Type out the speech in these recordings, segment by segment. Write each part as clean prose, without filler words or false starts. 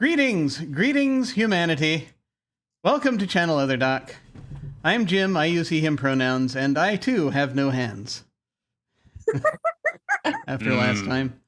Greetings, humanity. Welcome to Channel Otherdoc. I'm Jim, I use he, him pronouns, and I too have no hands. After last time.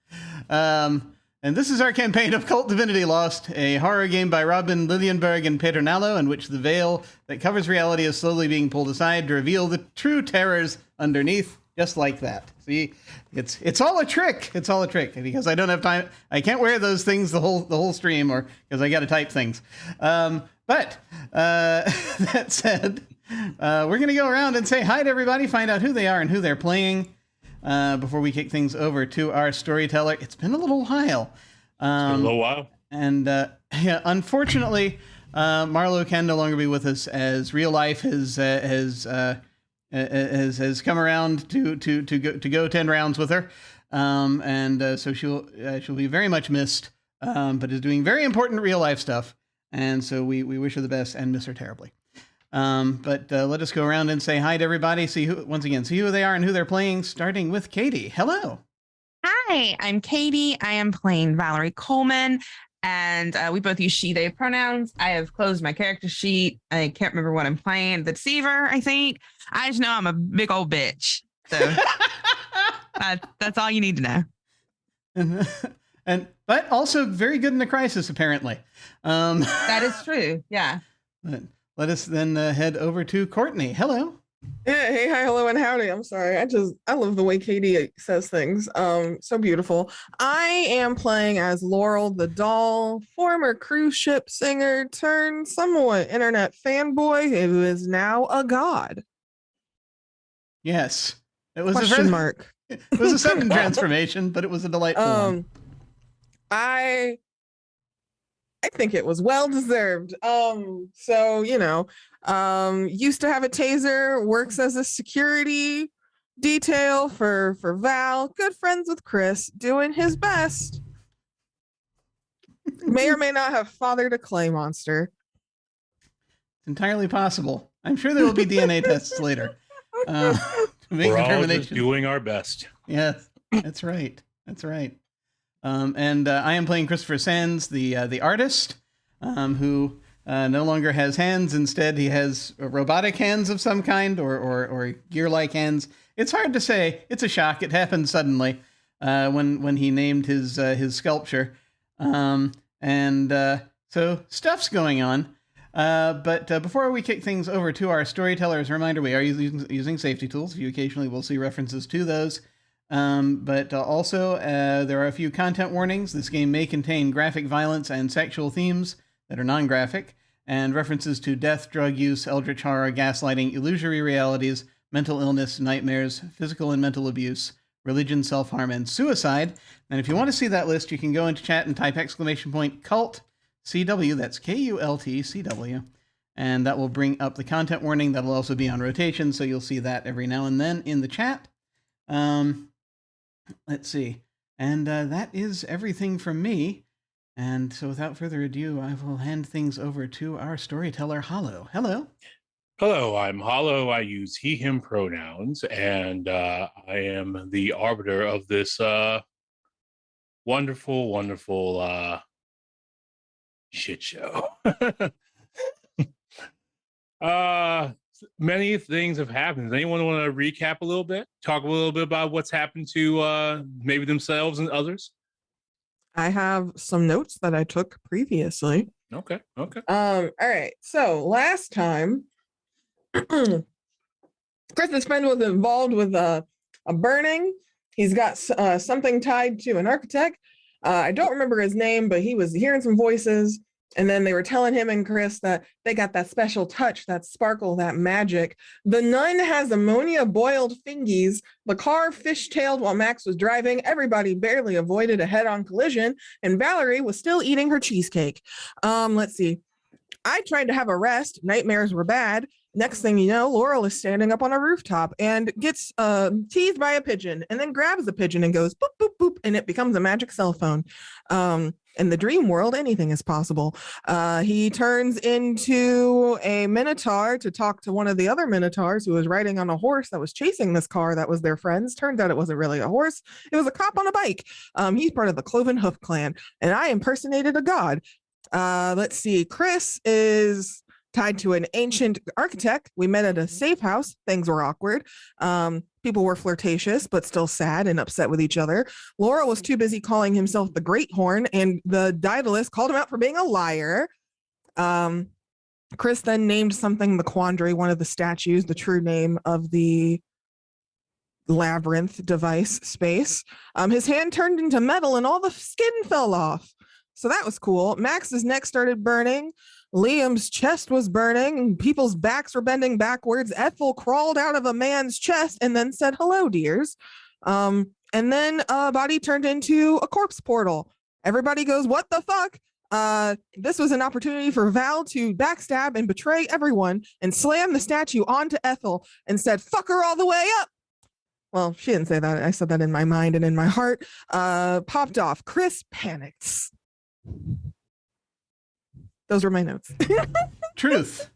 And this is our campaign of KULT Divinity Lost, a horror game by Robin Liljenberg and Peter Nallo, in which the veil that covers reality is slowly being pulled aside to reveal the true terrors underneath, just like that. See, it's all a trick. It's all a trick because I don't have time. I can't wear those things the whole stream, or because I got to type things. But that said, we're going to go around and say hi to everybody, find out who they are and who they're playing before we kick things over to our storyteller. It's been a little while. And yeah, unfortunately, Marlo can no longer be with us as real life has come around to go 10 rounds with her. So she'll be very much missed, but is doing very important real life stuff. And so we wish her the best and miss her terribly. But let us go around and say hi to everybody. See who they are and who they're playing, starting with Katy. Hello. Hi, I'm Katy. I am playing Valerie Coleman, and we both use she, they pronouns. I have closed my character sheet. I can't remember what I'm playing. The Deceiver, I think. I just know I'm a big old bitch. So that's all you need to know. But also very good in the crisis, apparently. That is true. Yeah. But let us then head over to Kortney. Hello. Yeah, hey, hi, hello, and howdy. I'm sorry. I love the way Katy says things. So beautiful. I am playing as Laurel the doll, former cruise ship singer turned somewhat internet fanboy who is now a god. Yes. It was Question mark. It was a sudden transformation, but it was a delightful one. I think it was well deserved. So, used to have a taser, works as a security detail for Val, good friends with Chris, doing his best. May or may not have fathered a clay monster. It's entirely possible. I'm sure there will be DNA tests later. We're all just doing our best. Yes, that's right. That's right. And I am playing Christopher Sands, the artist, who no longer has hands. Instead, he has robotic hands of some kind, or gear-like hands. It's hard to say. It's a shock. It happened suddenly when he named his sculpture, so stuff's going on. But before we kick things over to our storyteller, as a reminder, we are using safety tools. You occasionally will see references to those. But also, there are a few content warnings. This game may contain graphic violence and sexual themes that are non-graphic, and references to death, drug use, eldritch horror, gaslighting, illusory realities, mental illness, nightmares, physical and mental abuse, religion, self-harm, and suicide. And if you want to see that list, you can go into chat and type !KULT CW, that's KULT CW, and that will bring up the content warning. That'll also be on rotation, so you'll see that every now and then in the chat. Let's see. And that is everything from me. And so without further ado, I will hand things over to our storyteller, Hollow. Hello. Hello, I'm Hollow. I use he, him pronouns, and I am the arbiter of this wonderful shit show. Many things have happened. Does anyone want to recap a little bit? Talk a little bit about what's happened to maybe themselves and others? I have some notes that I took previously. Okay. All right. So last time, Chris' friend was involved with a burning. He's got something tied to an architect. I don't remember his name, but he was hearing some voices. And then they were telling him and Chris that they got that special touch, that sparkle, that magic. The nun has ammonia boiled fingies. The car fishtailed while Max was driving. Everybody barely avoided a head-on collision. And Valerie was still eating her cheesecake. Let's see. I tried to have a rest. Nightmares were bad. Next thing you know, Laurel is standing up on a rooftop and gets teased by a pigeon, and then grabs the pigeon and goes boop, boop, boop, and it becomes a magic cell phone. In the dream world, anything is possible. He turns into a minotaur to talk to one of the other minotaurs who was riding on a horse that was chasing this car that was their friends. Turns out it wasn't really a horse. It was a cop on a bike. He's part of the Cloven Hoof clan, and I impersonated a god. Let's see. Chris is tied to an ancient architect. We met at a safe house. Things were awkward. People were flirtatious, but still sad and upset with each other. Laura was too busy calling himself the Great Horn, and the Daedalus called him out for being a liar. Chris then named something the Quandary, one of the statues, the true name of the labyrinth device space. His hand turned into metal and all the skin fell off. So that was cool. Max's neck started burning. Liam's chest was burning. People's backs were bending backwards. Ethel crawled out of a man's chest and then said, "Hello, dears." And then a body turned into a corpse portal. Everybody goes, "What the fuck?" This was an opportunity for Val to backstab and betray everyone and slam the statue onto Ethel and said, "Fuck her all the way up." Well, she didn't say that. I said that in my mind and in my heart. Popped off. Chris panics. Those were my notes. Truth.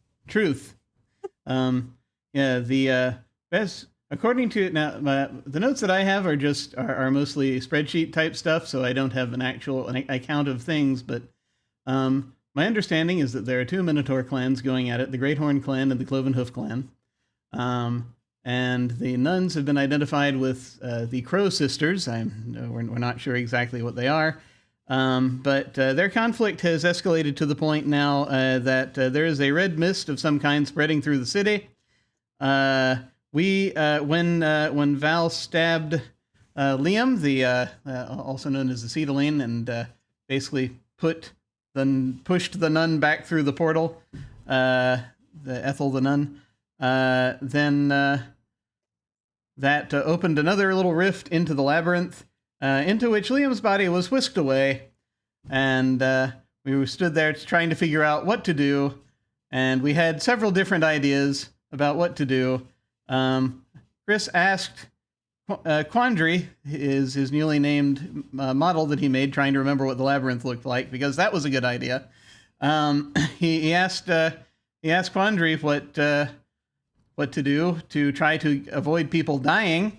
Yeah, the best, according to now, the notes that I have are mostly spreadsheet type stuff, so I don't have an account of things, but my understanding is that there are two Minotaur clans going at it, the Great Horn clan and the Cloven Hoof clan. And the nuns have been identified with the Crow sisters. We're not sure exactly what they are. But their conflict has escalated to the point now that there is a red mist of some kind spreading through the city. When Val stabbed Liam, also known as Acetylene, and basically pushed the nun back through the portal, the Ethel the nun, then that opened another little rift into the labyrinth, into which Liam's body was whisked away, and we stood there trying to figure out what to do, and we had several different ideas about what to do. Chris asked Quandary, his newly named model that he made, trying to remember what the labyrinth looked like, because that was a good idea. He asked Quandary what to do to try to avoid people dying.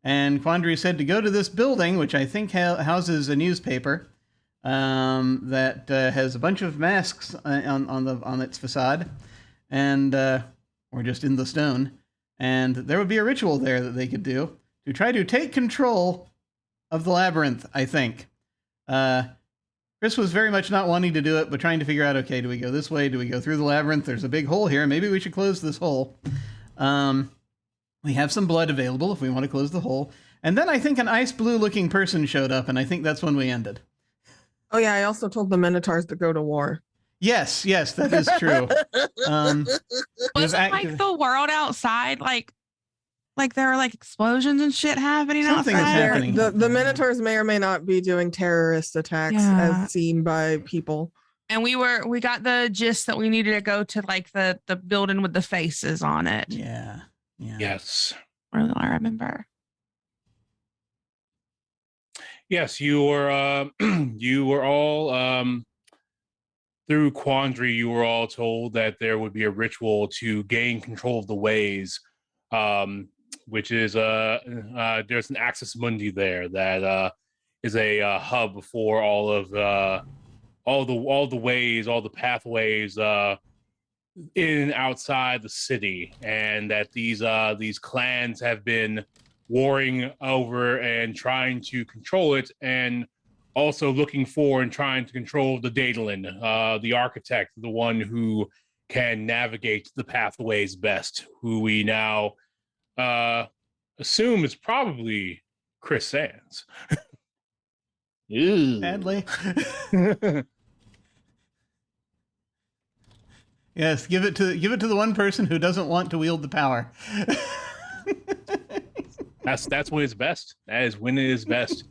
And Quandary said to go to this building, which I think houses a newspaper that has a bunch of masks on its facade, and or just in the stone. And there would be a ritual there that they could do to try to take control of the labyrinth, I think. Chris was very much not wanting to do it, but trying to figure out, okay, do we go this way? Do we go through the labyrinth? There's a big hole here. Maybe we should close this hole. We have some blood available if we want to close the hole. And then I think an ice blue looking person showed up, and I think that's when we ended. Oh yeah, I also told the Minotaurs to go to war. Yes, that is true. Was it like the world outside, like there were like explosions and shit happening Something is outside? happening. The Minotaurs may or may not be doing terrorist attacks as seen by people. And we got the gist that we needed to go to like the building with the faces on it. Yeah. Yes. Really, I remember. Yes, you were you were all through Quandary, you were all told that there would be a ritual to gain control of the ways, which is there's an Axis Mundi there that is a hub for all the ways, all the pathways in and outside the city, and that these clans have been warring over and trying to control it, and also looking for and trying to control the Daedalin, the architect, the one who can navigate the pathways best, who we now assume is probably Chris Sands. Sadly. Yes, give it to the one person who doesn't want to wield the power. That's when it's best. That is when it is best.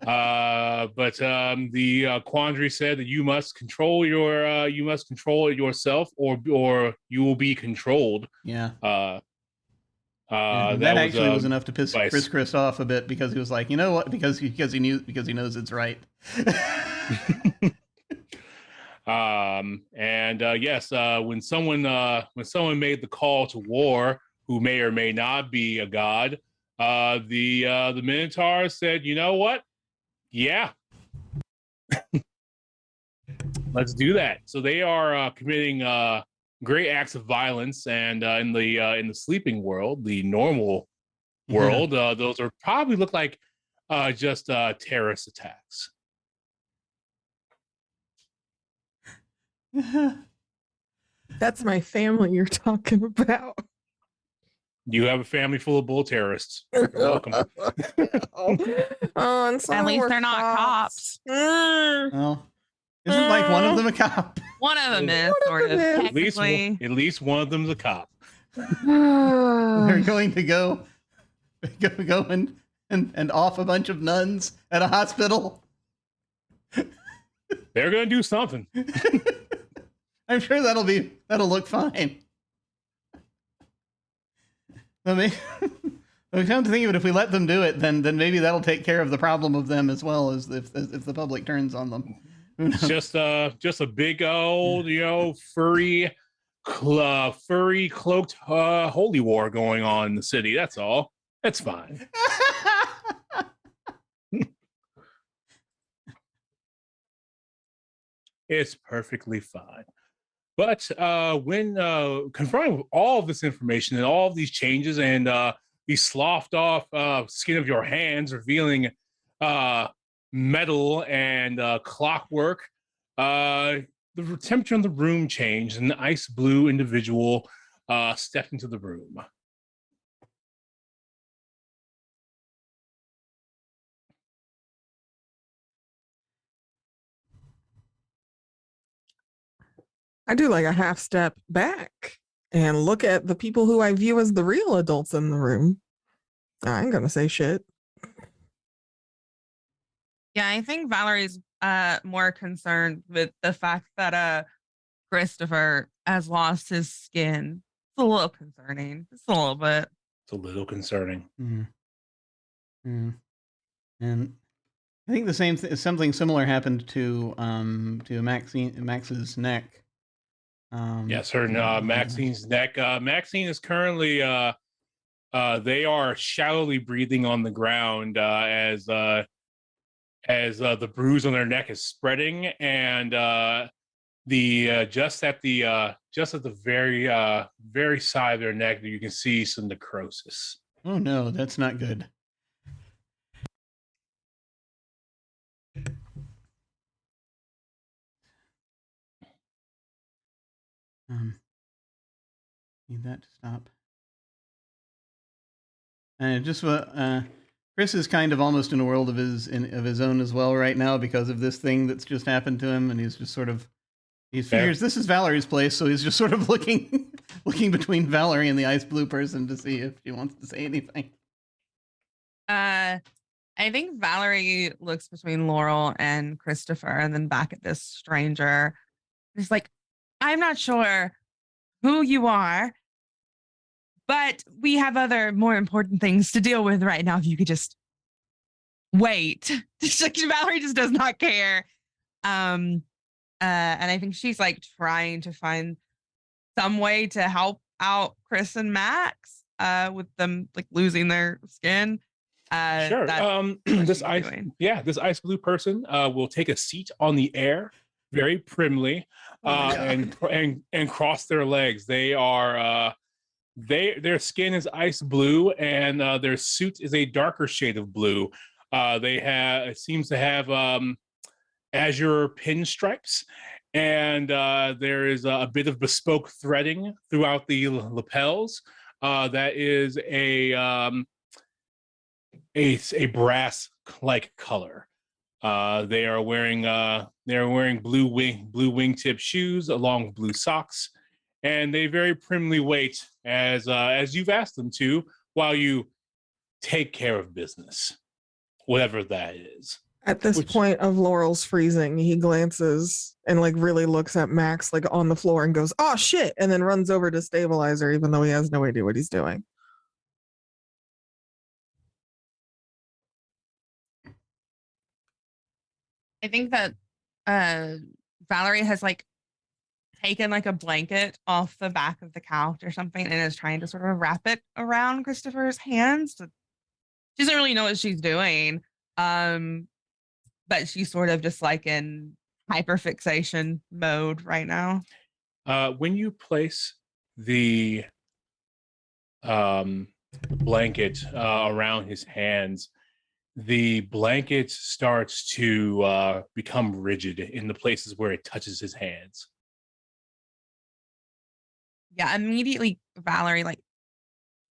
But the Quandary said that you must control it yourself, or you will be controlled. Yeah. That actually was enough to piss Chris off a bit, because he was like, you know what? Because he knows it's right. Yes, when someone made the call to war, who may or may not be a god, the Minotaur said, you know what? Yeah. Let's do that. So they are committing great acts of violence, and in the sleeping world, the normal world, those are probably look like just terrorist attacks. That's my family you're talking about. You have a family full of bull terrorists. You're welcome. And some At least were they're not cops. Well, isn't like one of them a cop? One of them is sort of is. technically. At least one of them's a cop. They're going to go and off a bunch of nuns at a hospital. They're going to do something. I'm sure that'll look fine. We come to think of it, if we let them do it, then maybe that'll take care of the problem of them as well as if the public turns on them. Just a big old, furry cloaked holy war going on in the city. That's all. That's fine. It's perfectly fine. But when confronted with all of this information and all of these changes and the sloughed off skin of your hands revealing metal and clockwork, the temperature in the room changed, and the ice blue individual stepped into the room. I do like a half step back and look at the people who I view as the real adults in the room. I ain't gonna say shit. Yeah, I think Valerie's more concerned with the fact that Christopher has lost his skin. It's a little concerning. Just a little bit. It's a little concerning. And I think the same something similar happened to Max's neck. Yes, her Maxine's neck. Maxine is currently they are shallowly breathing on the ground as the bruise on their neck is spreading, and just at the very side of their neck, you can see some necrosis. Oh no, that's not good. Need that to stop. And just Chris is kind of almost in a world of his own as well right now because of this thing that's just happened to him, and he's just sort of figures this is Valerie's place, so he's just sort of looking between Valerie and the ice blue person to see if she wants to say anything. I think Valerie looks between Laurel and Christopher and then back at this stranger. It's like, I'm not sure who you are, but we have other more important things to deal with right now. If you could just wait. Valerie just does not care. And I think she's like trying to find some way to help out Chris and Max with them like losing their skin. Sure. This ice blue person will take a seat on the air very primly and cross their legs. They are their skin is ice blue, and their suit is a darker shade of blue. It seems to have azure pinstripes, and there is a bit of bespoke threading throughout the lapels. That is a brass-like color. They are wearing blue wingtip shoes along with blue socks, and they very primly wait as you've asked them to while you take care of business, whatever that is. At this point of Laurel's freezing, he glances and like really looks at Max like on the floor and goes, "Oh shit," and then runs over to stabilize her, even though he has no idea what he's doing. I think that Valerie has like taken like a blanket off the back of the couch or something and is trying to sort of wrap it around Christopher's hands. She doesn't really know what she's doing. But she's sort of just like in hyperfixation mode right now. When you place the blanket around his hands, the blanket starts to become rigid in the places where it touches his hands. Yeah, immediately Valerie like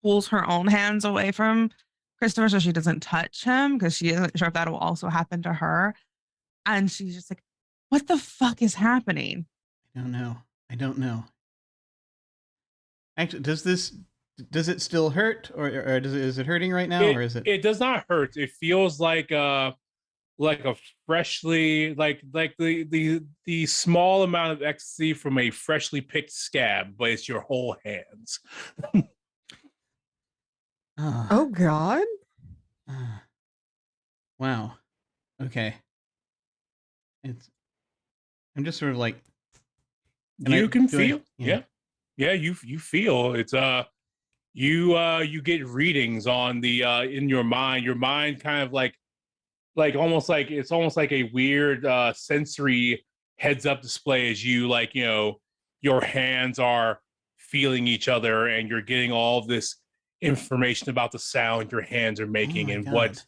pulls her own hands away from Christopher so she doesn't touch him because she isn't sure if that will also happen to her. And she's just like, what the fuck is happening? I don't know. Actually, does it still hurt, or is it hurting right now, or is it? It does not hurt. It feels like a freshly like the small amount of ecstasy from a freshly picked scab, but it's your whole hands. Oh God. Wow. Okay. I'm just sort of like. You can feel. Yeah. You feel it's you get readings on the in your mind. Your mind kind of like almost like it's almost like a weird sensory heads up display as you like, you know, your hands are feeling each other and you're getting all of this information about the sound your hands are making and God.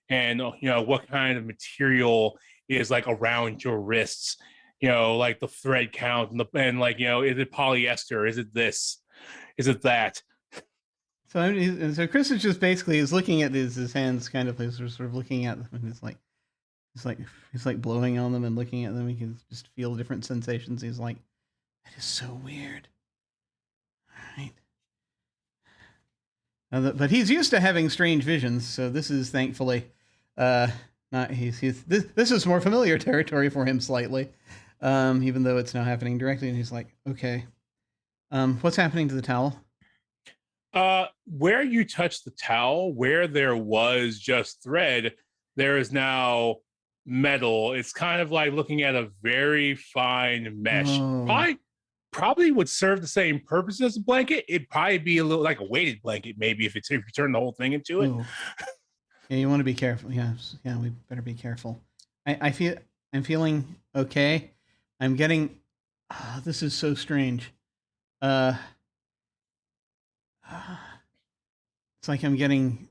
what kind of material is like around your wrists, you know, like the thread count and like, you know, is it polyester, is it this, is it that? So Chris is just basically is looking at his hands, kind of sort of looking at them, and he's like blowing on them and looking at them. He can just feel different sensations. He's like, that is so weird. All right. But he's used to having strange visions, so this is thankfully not this is more familiar territory for him slightly, even though it's now happening directly. And he's like, okay, what's happening to the towel? Where you touch the towel, where there was just thread, there is now metal. It's kind of like looking at a very fine mesh. Oh. Probably would serve the same purpose as a blanket. It'd probably be a little like a weighted blanket, maybe if you turn the whole thing into it. Oh. Yeah, you want to be careful. Yeah, we better be careful. I'm feeling okay. I'm getting. This is so strange. It's like I'm getting.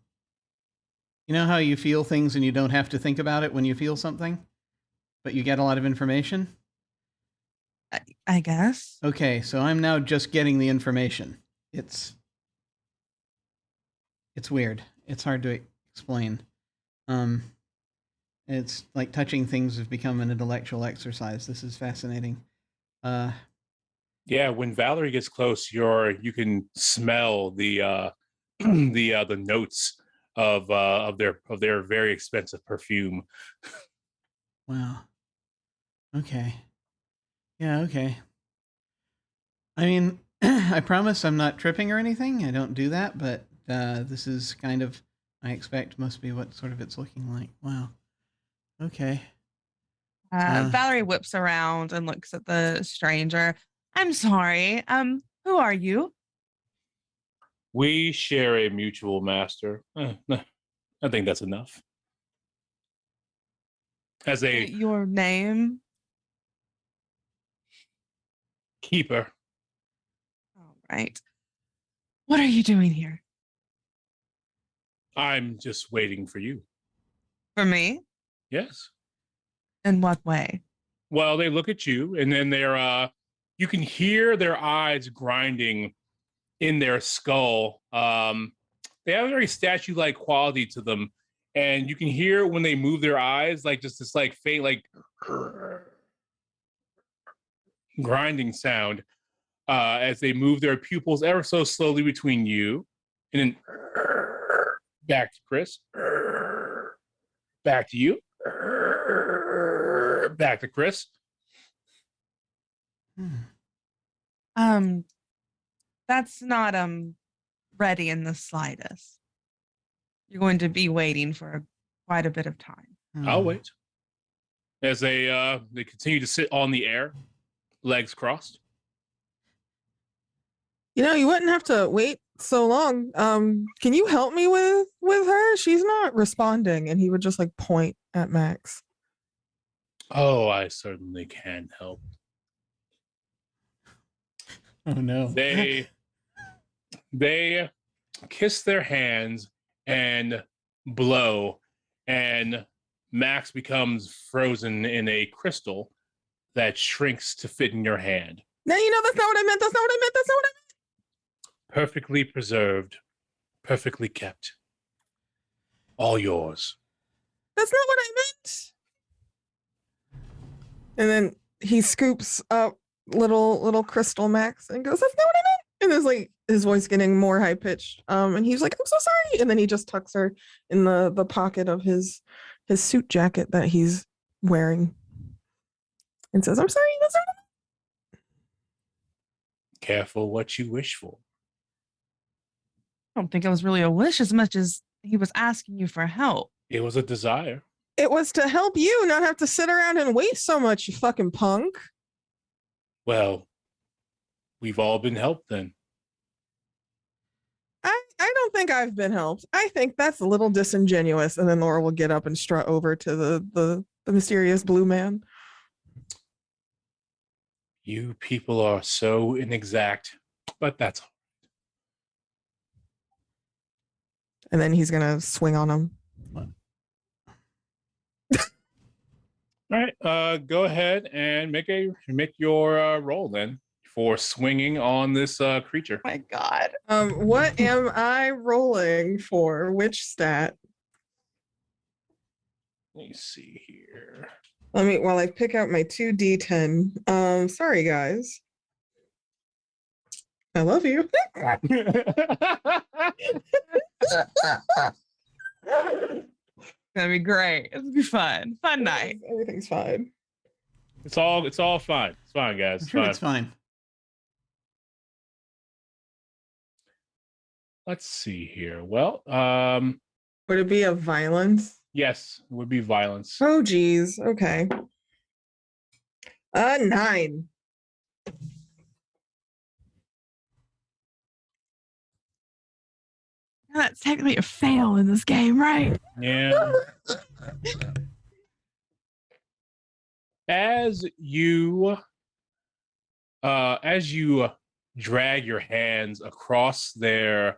You know how you feel things and you don't have to think about it when you feel something, but you get a lot of information? I guess. Okay, so I'm now just getting the information. It's weird. It's hard to explain. It's like touching things has become an intellectual exercise. This is fascinating. Yeah, when Valerie gets close, you can smell the the notes of their very expensive perfume. Wow. Okay. Yeah, okay. I mean, I promise I'm not tripping or anything. I don't do that, but this is kind of, I expect, must be what sort of it's looking like. Wow. Okay. Valerie whips around and looks at the stranger. I'm sorry. Who are you? We share a mutual master. I think that's enough. As a Your name? keeper. All right. What are you doing here? I'm just waiting for you. For me? Yes. In what way? Well, they look at you and then you can hear their eyes grinding in their skull. They have a very statue-like quality to them. And you can hear when they move their eyes, like just this like faint, like grinding sound as they move their pupils ever so slowly between you and then back to Chris, back to you, back to Chris. That's not ready in the slightest. You're going to be waiting for quite a bit of time. I'll wait. As they continue to sit on the air, legs crossed. You know, you wouldn't have to wait so long. Can you help me with her? She's not responding. And he would just like point at Max. Oh, I certainly can help. Oh no. They kiss their hands and blow, and Max becomes frozen in a crystal that shrinks to fit in your hand. No, that's not what I meant. That's not what I meant. That's not what I meant. Perfectly preserved, perfectly kept. All yours. That's not what I meant. And then he scoops up little crystal Max and goes, "That's not what I meant." And there's like his voice getting more high pitched. And he's like, "I'm so sorry." And then he just tucks her in the pocket of his suit jacket that he's wearing and says, "I'm sorry. That's not what I meant." Careful what you wish for. I don't think it was really a wish as much as he was asking you for help. It was a desire. It was to help you not have to sit around and wait so much, you fucking punk. Well, we've all been helped then. I don't think I've been helped. I think that's a little disingenuous. And then Laura will get up and strut over to the mysterious blue man. You people are so inexact, but that's all. And then he's gonna swing on him. All right, go ahead and make your roll then for swinging on this creature. Oh my God. What am I rolling for? Which stat? Let me see here. While I pick out my 2d10. Sorry guys. I love you. It's gonna be great. It's gonna be fun. Fun night. Everything's fine. It's all fine. It's fine, guys. I'm sure it's fine. Let's see here. Well, Would it be a violence? yes, it would be violence. Oh geez. Okay. 9. That's technically a fail in this game, right? Yeah. As you drag your hands across the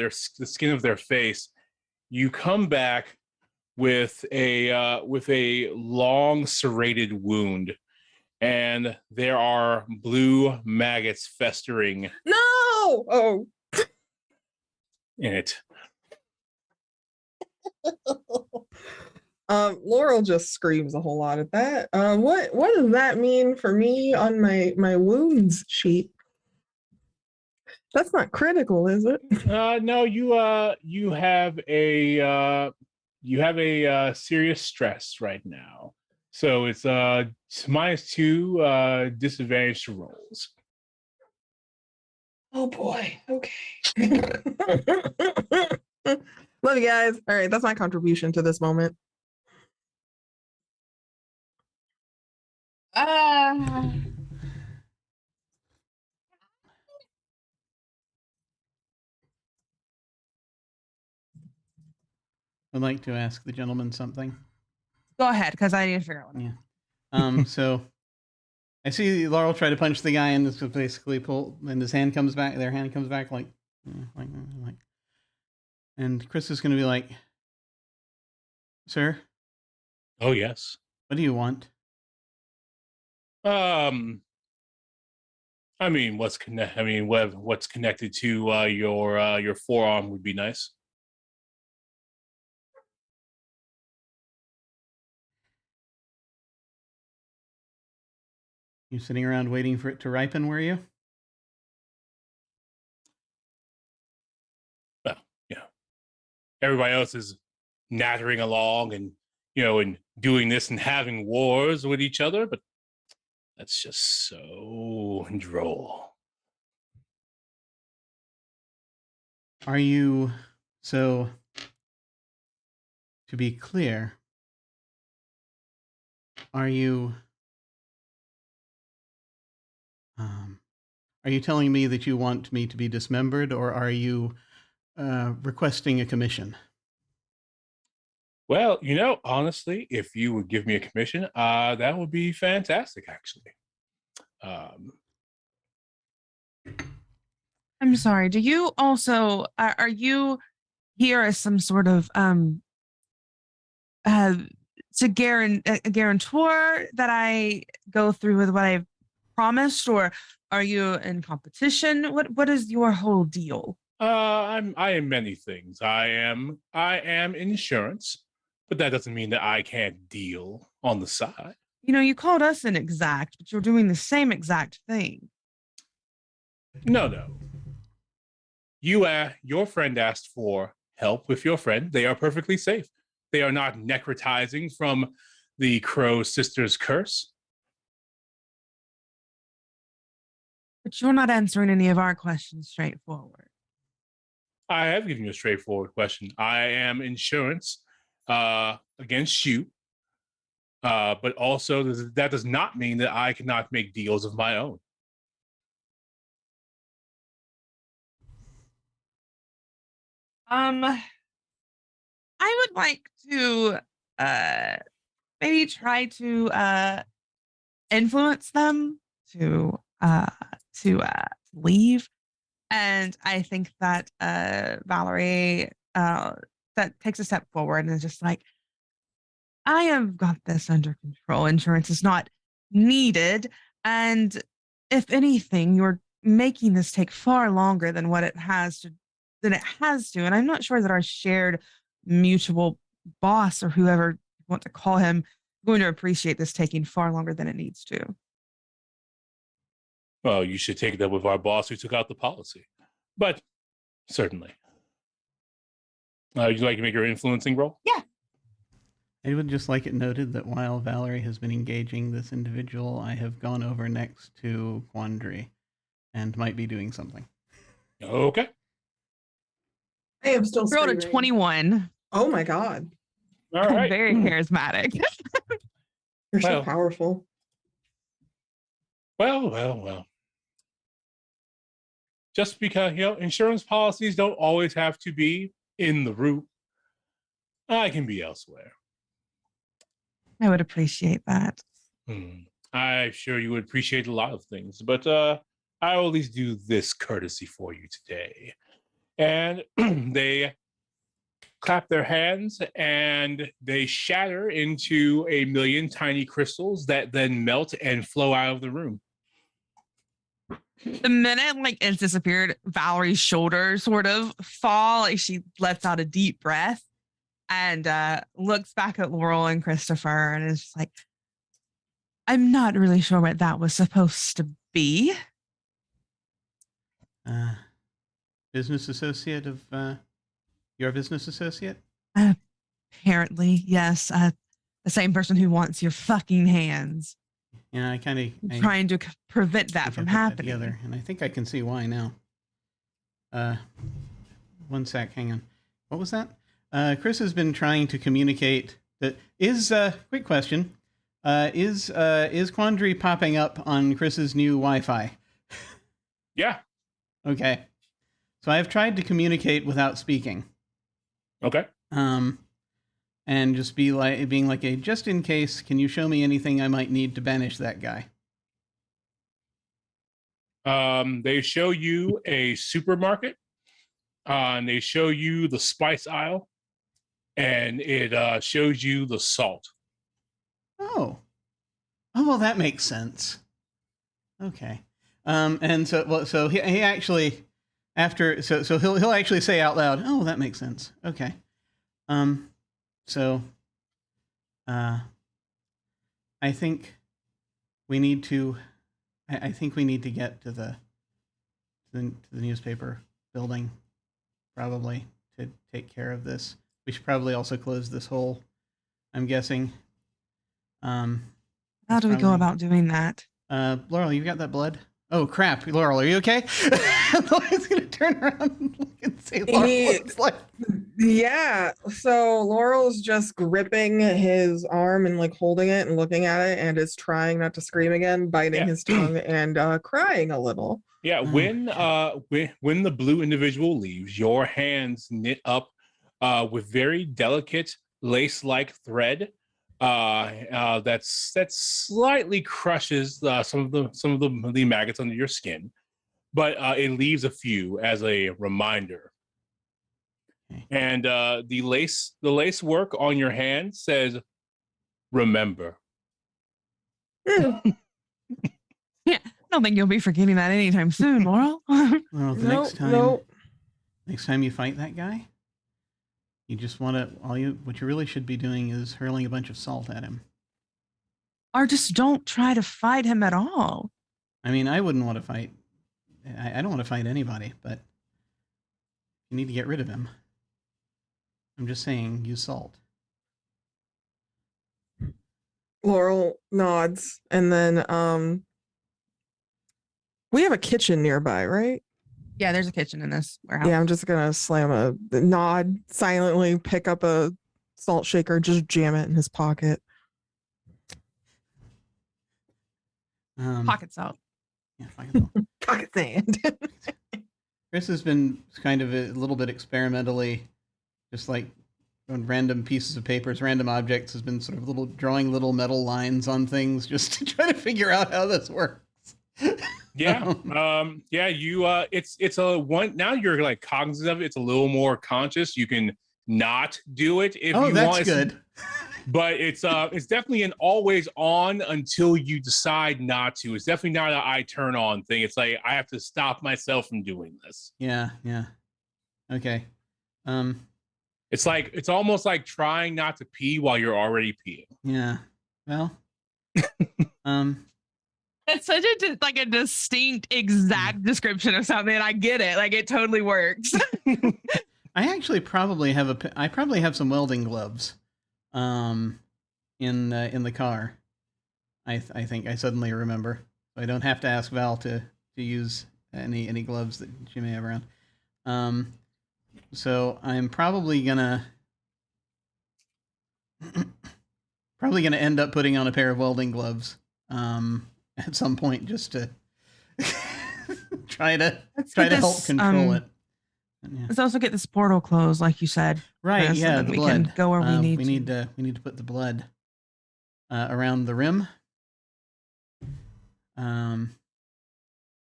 skin of their face, you come back with a long serrated wound, and there are blue maggots festering No. Oh. in it. Laurel just screams a whole lot at that. What does that mean for me on my wounds sheet? That's not critical, is it? No, you have a serious stress right now, so it's -2 disadvantage to rolls. Oh boy. Okay. Love you guys. All right, that's my contribution to this moment. I'd like to ask the gentleman something. Go ahead, because I need to figure out what. Yeah. So I see Laurel try to punch the guy and just basically pull, and his hand comes back. Their hand comes back like, and Chris is going to be like, "Sir, Oh yes. what do you want?" I mean, what's connected to your forearm would be nice. You sitting around waiting for it to ripen, were you? Well, everybody else is nattering along and and doing this and having wars with each other, but that's just so droll. Are you, so to be clear, are you telling me that you want me to be dismembered, or are you requesting a commission? Well, honestly, if you would give me a commission, that would be fantastic, actually. I'm sorry. Do you also are you here as some sort of uh to a guarantor that I go through with what I've promised, or are you in competition? What is your whole deal? I am many things. I am insurance, but that doesn't mean that I can't deal on the side. You called us an exact, but you're doing the same exact thing. No. Your friend asked for help with your friend. They are perfectly safe. They are not necrotizing from the Crow Sisters' curse. But you're not answering any of our questions straightforward. I have given you a straightforward question. I am insurance against you, but also that does not mean that I cannot make deals of my own. I would like to maybe try to influence them to leave. And I think that Valerie that takes a step forward and is just like, I have got this under control. Insurance is not needed. And if anything, you're making this take far longer than what it has to. And I'm not sure that our shared mutual boss or whoever you want to call him going to appreciate this taking far longer than it needs to. Well, you should take it up with our boss who took out the policy. But certainly. Would you like to make your influencing roll? Yeah. I would just like it noted that while Valerie has been engaging this individual, I have gone over next to Quandary and might be doing something. Okay. I am still Rolled a screaming. 21. Oh my god. All right. Very charismatic. You're so Well. powerful. Well. Just because, insurance policies don't always have to be in the room. I can be elsewhere. I would appreciate that. I'm sure you would appreciate a lot of things, but I will at least do this courtesy for you today. And they clap their hands and they shatter into a million tiny crystals that then melt and flow out of the room. The minute it's disappeared, Valerie's shoulders sort of fall. Like she lets out a deep breath and looks back at Laurel and Christopher and is just like, I'm not really sure what that was supposed to be. Business associate of your business associate? Apparently, yes. The same person who wants your fucking hands. Yeah, I Trying to prevent that from happening. Together, and I think I can see why now. One sec, hang on. What was that? Chris has been trying to communicate that quick question. Is Quandary popping up on Chris's new Wi-Fi? Yeah. Okay. So I've tried to communicate without speaking. Okay. And just being like a just in case, can you show me anything I might need to banish that guy? They show you a supermarket, and they show you the spice aisle, and it shows you the salt. Oh, well, that makes sense. Okay. And so he actually he'll actually say out loud, "Oh, that makes sense." Okay. So, I think we need to. I think we need to get to the newspaper building, probably, to take care of this. We should probably also close this hole, I'm guessing. How do we go about doing that? Laurel, you got that blood? Oh crap, Laurel, are you okay? Laurel's gonna turn around and look and say, Laurel, it's like. Yeah, so Laurel's just gripping his arm and holding it and looking at it and is trying not to scream again, biting his tongue and crying a little. Yeah, when the blue individual leaves, your hands knit up with very delicate lace-like thread that slightly crushes some of the maggots under your skin, but it leaves a few as a reminder. Okay. And the lace work on your hand says, "Remember." Yeah, I don't think you'll be forgetting that anytime soon, Laurel. Well, the next time you fight that guy, you just want to what you really should be doing is hurling a bunch of salt at him. Or just don't try to fight him at all. I mean, I wouldn't want to fight. I don't want to fight anybody, but you need to get rid of him. I'm just saying, use salt. Laurel nods, and then we have a kitchen nearby, right? Yeah, there's a kitchen in this warehouse. Yeah, I'm just gonna nod silently, pick up a salt shaker, just jam it in his pocket. Pocket salt. Yeah, pocket salt. Pocket sand. Chris has been kind of a little bit experimentally, just like on random pieces of papers, random objects, has been sort of drawing little metal lines on things just to try to figure out how this works. Yeah. You it's a one now you're like cognizant of it. It's a little more conscious. You can not do it if you want. Oh, that's good. But it's definitely an always on until you decide not to. It's definitely not an I turn on thing. It's like I have to stop myself from doing this. Yeah. Okay. It's almost like trying not to pee while you're already peeing. Yeah. Well. That's such a distinct, exact description of something. I get it. Like, it totally works. I actually probably have some welding gloves, in the car. I think I suddenly remember. I don't have to ask Val to use any gloves that she may have around. So I'm probably gonna end up putting on a pair of welding gloves at some point, just to try to help control it. Yeah. Let's also get this portal closed, like you said. Right? So Yeah, that the we blood. can go where we need. We need to put the blood around the rim of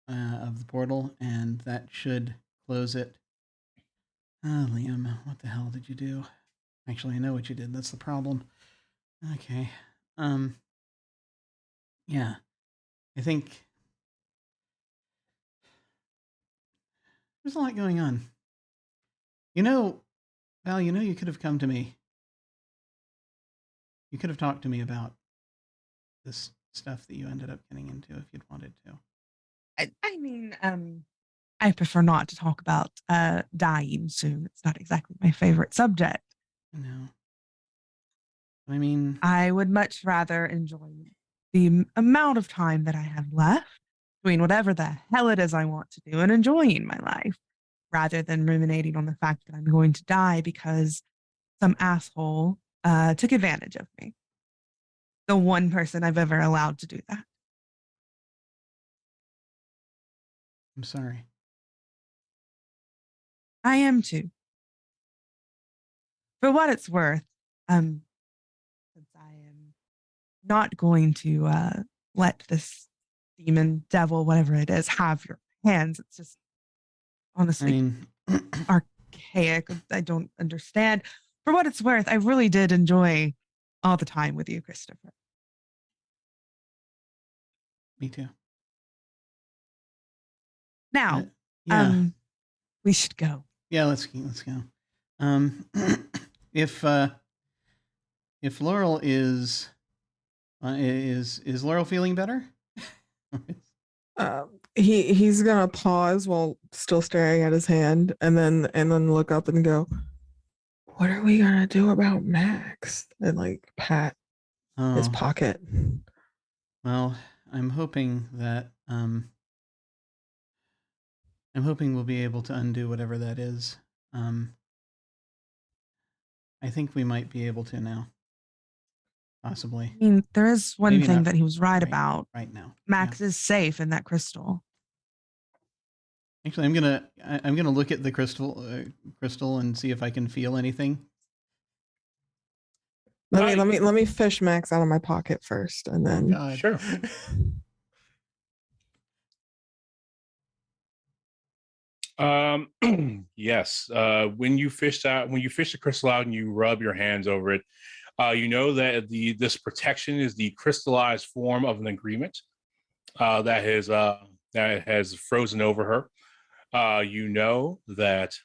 the portal, and that should close it. Liam, what the hell did you do? Actually, I know what you did. That's the problem. Okay. Yeah. I think there's a lot going on. Val, you could have come to me. You could have talked to me about this stuff that you ended up getting into if you'd wanted to. I mean, I prefer not to talk about dying soon. It's not exactly my favorite subject. No. I mean, I would much rather enjoy the amount of time that I have left doing whatever the hell it is I want to do and enjoying my life, rather than ruminating on the fact that I'm going to die because some asshole took advantage of me. The one person I've ever allowed to do that. I'm sorry. I am too. For what it's worth, since I am not going to let this demon, devil, whatever it is, have your hands. It's just honestly archaic. I don't understand. For what it's worth, I really did enjoy all the time with you, Christopher. Me too. Now, yeah. We should go. Yeah, let's go. If Laurel is Laurel feeling better? He's gonna pause while still staring at his hand, and then look up and go, "What are we gonna do about Max?" And like pat his pocket. Well, I'm hoping we'll be able to undo whatever that is. I think we might be able to now. Possibly. I mean, there is one Maybe thing not that he was right about. Right now. Max is safe in that crystal. Actually, I'm gonna look at the crystal and see if I can feel anything. Let me fish Max out of my pocket first, and Oh, then God. Sure. Yes. When you fish the crystal out and you rub your hands over it, you know that this protection is the crystallized form of an agreement that has frozen over her. You know that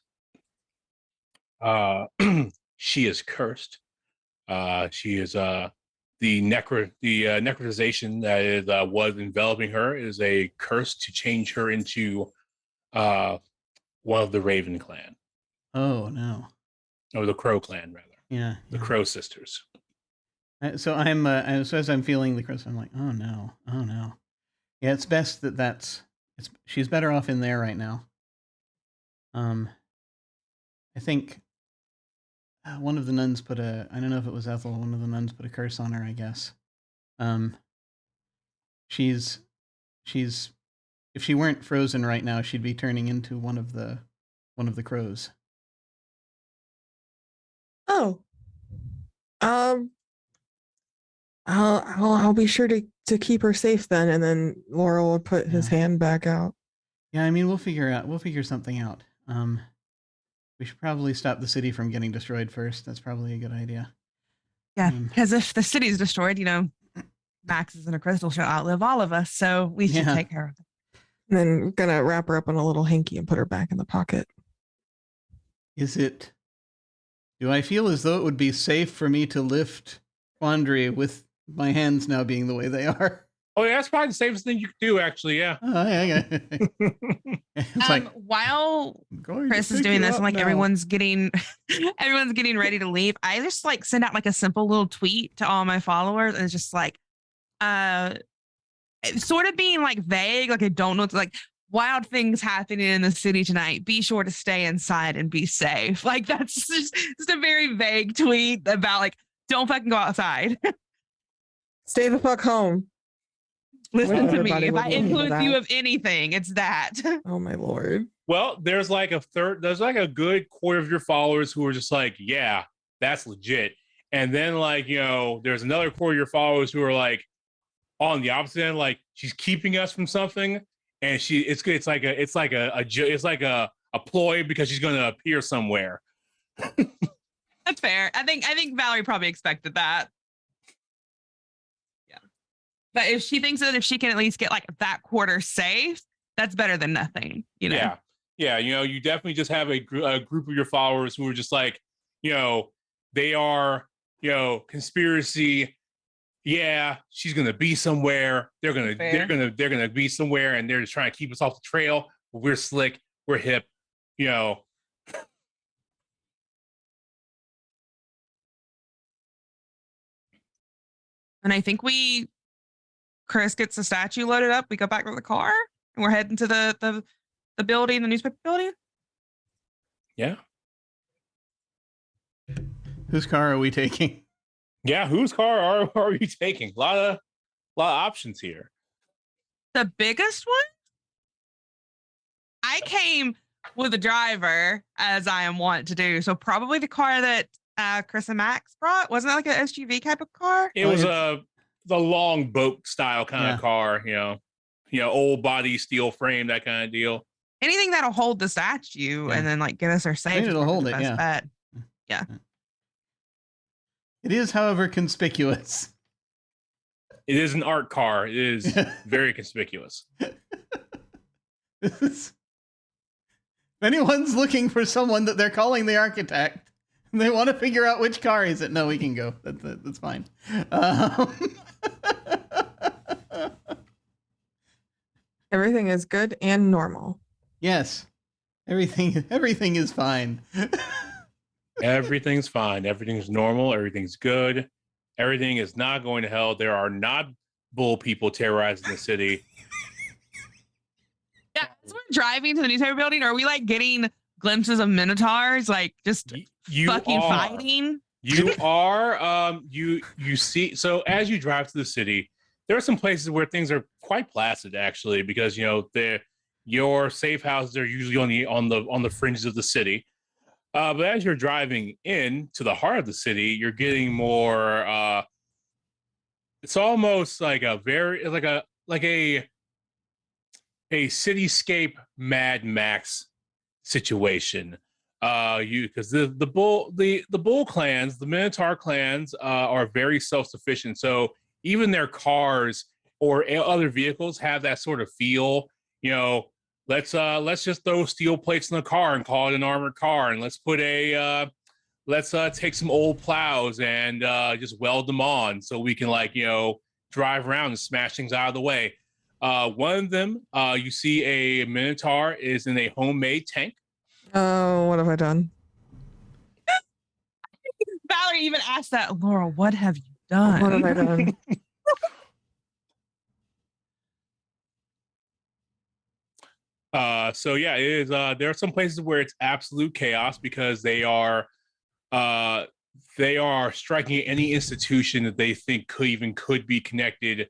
she is cursed. She is necrotization that was enveloping her is a curse to change her into one of the Raven clan, Oh, no. or the Crow clan, rather. Yeah. The Crow sisters. So so as I'm feeling the crystal, I'm like, oh no. Yeah, it's best she's better off in there right now. I think one of the nuns I don't know if it was Ethel, one of the nuns put a curse on her, I guess. She's if she weren't frozen right now, she'd be turning into one of the crows. oh, I'll be sure to keep her safe then, and then Laurel will put his hand back out. Yeah, I mean we'll figure something out. We should probably stop the city from getting destroyed first. That's probably a good idea. Yeah, because if the city's destroyed, Max is in a crystal. She'll outlive all of us, so we should take care of it. And then we're gonna wrap her up in a little hanky and put her back in the pocket. Do I feel as though it would be safe for me to lift Quandary with my hands now being the way they are? Oh, yeah, that's probably the safest thing you could do, actually. Yeah. Oh, yeah. It's while Chris is doing this, and everyone's getting ready to leave, I just send out a simple little tweet to all my followers, and it's just sort of being vague, I don't know, wild things happening in the city tonight. Be sure to stay inside and be safe. That's just a very vague tweet about don't fucking go outside. Stay the fuck home. Listen to me. If I influence you of anything, it's that. Oh my Lord. Well, there's there's a good quarter of your followers who are just yeah, that's legit. And then there's another quarter of your followers who are on the opposite end, she's keeping us from something, and it's like a ploy because she's going to appear somewhere. That's fair. I think Valerie probably expected that. Yeah. But if she thinks that if she can at least get that quarter safe, that's better than nothing, Yeah. Yeah. You definitely just have a group of your followers who are just they are, conspiracy. Yeah, she's going to be somewhere. They're going to be somewhere, and they're just trying to keep us off the trail. We're slick. We're hip. And I think Chris gets the statue loaded up. We go back to the car, and we're heading to the building, the newspaper building. Yeah. Whose car are we taking? Yeah, whose car are you taking? A lot of options here. The biggest one? I came with a driver, as I am wont to do. So probably the car that Chris and Max brought. Wasn't that an SUV type of car? It was the long boat style kind of car, old body, steel frame, that kind of deal. Anything that'll hold the statue and then get us our safe. It'll hold it, bet. Yeah. It is, however, conspicuous. It is an art car. It is very conspicuous. If anyone's looking for someone that they're calling the architect, and they want to figure out which car is it, no, we can go. That's fine. Everything is good and normal. Yes. Everything is fine. Everything's fine. Everything's normal. Everything's good. Everything is not going to hell. There are not bull people terrorizing the city. Yeah, as we're driving to the newspaper building, are we getting glimpses of minotaurs, just fighting? You are. You see. So as you drive to the city, there are some places where things are quite placid, actually, because your safe houses are usually on the fringes of the city. But as you're driving in to the heart of the city, you're getting more. It's almost like a very like a cityscape Mad Max situation. Because the bull clans, the Minotaur clans, are very self-sufficient. So even their cars or other vehicles have that sort of feel. You know, let's just throw steel plates in the car and call it an armored car, and let's put let's take some old plows and just weld them on so we can drive around and smash things out of the way. One of them, you see a Minotaur is in a homemade tank. Oh, what have I done? Valerie even asked that, Laura, what have you done? What have I done? So yeah, it is. There are some places where it's absolute chaos because they are striking at any institution that they think could be connected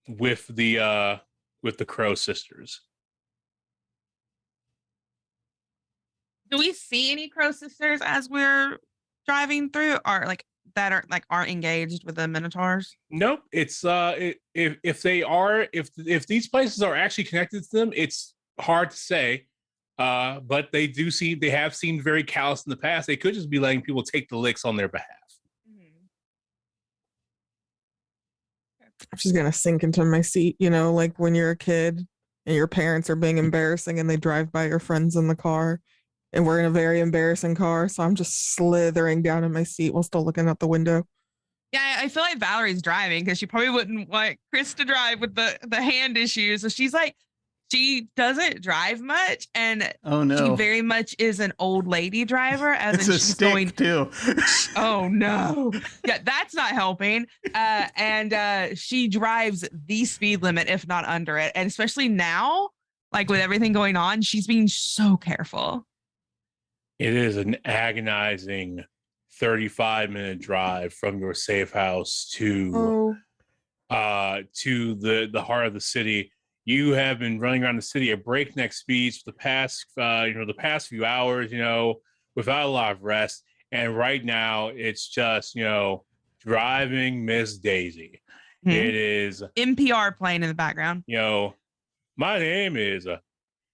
with the Crow sisters. Do we see any Crow sisters as we're driving through, or aren't engaged with the Minotaurs? Nope. It's if these places are actually connected to them, it's hard to say. But they have seemed very callous in the past. They could just be letting people take the licks on their behalf. I'm just gonna sink into my seat, like when you're a kid and your parents are being embarrassing and they drive by your friends in the car and we're in a very embarrassing car. So I'm just slithering down in my seat while still looking out the window. Yeah, I feel like Valerie's driving because she probably wouldn't want Chris to drive with the hand issues. So she's like, she doesn't drive much, and she very much is an old lady driver. It's a stick too. Oh no, yeah, that's not helping. And she drives the speed limit, if not under it, and especially now, like with everything going on, she's being so careful. It is an agonizing 35-minute drive from your safe house to the heart of the city. You have been running around the city at breakneck speeds for the past few hours, without a lot of rest. And right now, it's just driving Miss Daisy. Mm-hmm. It is NPR playing in the background. My name is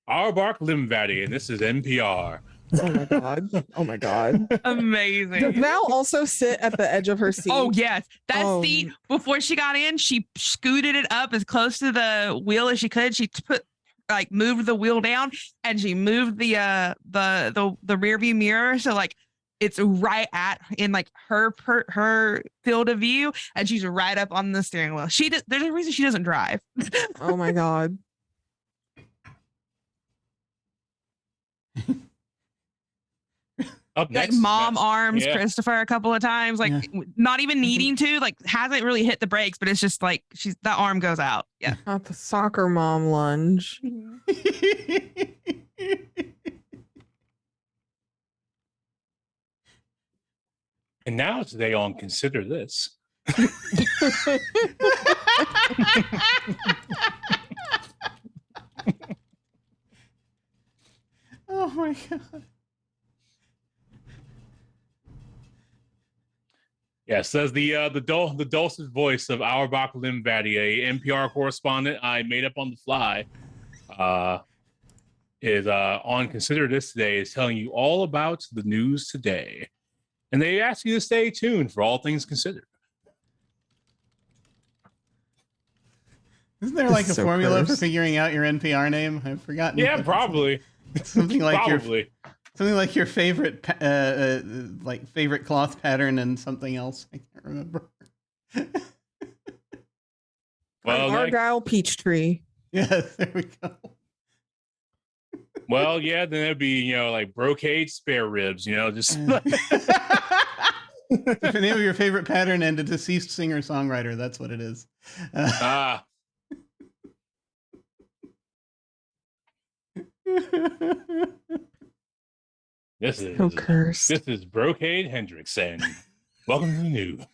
Auerbach Limvady, and this is NPR. Oh my god! Oh my god! Amazing. Does Val also sit at the edge of her seat? Oh yes, that seat. Before she got in, she scooted it up as close to the wheel as she could. She moved the wheel down, and she moved the rear view mirror so it's right in her field of view, and she's right up on the steering wheel. There's a reason she doesn't drive. Oh my god. Up next, mom arms Christopher a couple of times, not even needing to, hasn't really hit the brakes, but it's just that arm goes out. Yeah. Not the soccer mom lunge. And now today on Consider This. Oh my god. Yeah, says the dulcet voice of Auerbach Limvady, a NPR correspondent I made up on the fly, is on Consider This today, is telling you all about the news today. And they ask you to stay tuned for all things considered. Isn't there a formula for figuring out your NPR name? I've forgotten. Yeah, probably. Something like probably. Something like your favorite favorite cloth pattern and something else. I can't remember. Well, Argyle Peachtree. Yeah, there we go. Well, yeah, then it'd be, brocade spare ribs, just. If the name of your favorite pattern and a deceased singer-songwriter, that's what it is. This is Brocade Hendrickson. Welcome to the news.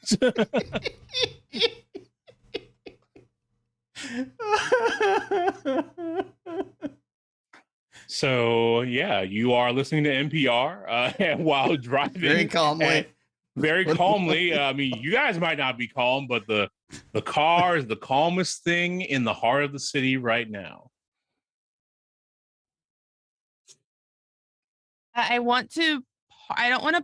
So yeah, you are listening to NPR and while driving Very calmly. and very calmly. I mean, you guys might not be calm, but the car is the calmest thing in the heart of the city right now. I want to. I don't want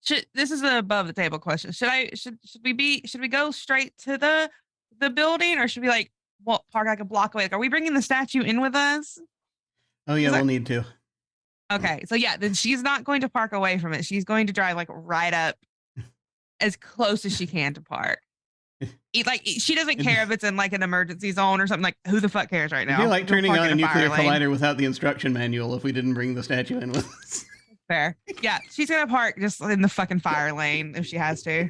to. This is an above the table question. Should we go straight to the building, or should we like park like a block away? Like, are we bringing the statue in with us? Oh yeah, we'll need to. Okay, so yeah, then she's not going to park away from it. She's going to drive like right up as close as she can to park. She doesn't care if it's in like an emergency zone or something. Like, who the fuck cares right now? It'd be like turning on a nuclear fire lane. collider without the instruction manual if we didn't bring the statue in with us. Fair. Yeah, she's gonna park just in the fucking fire lane if she has to.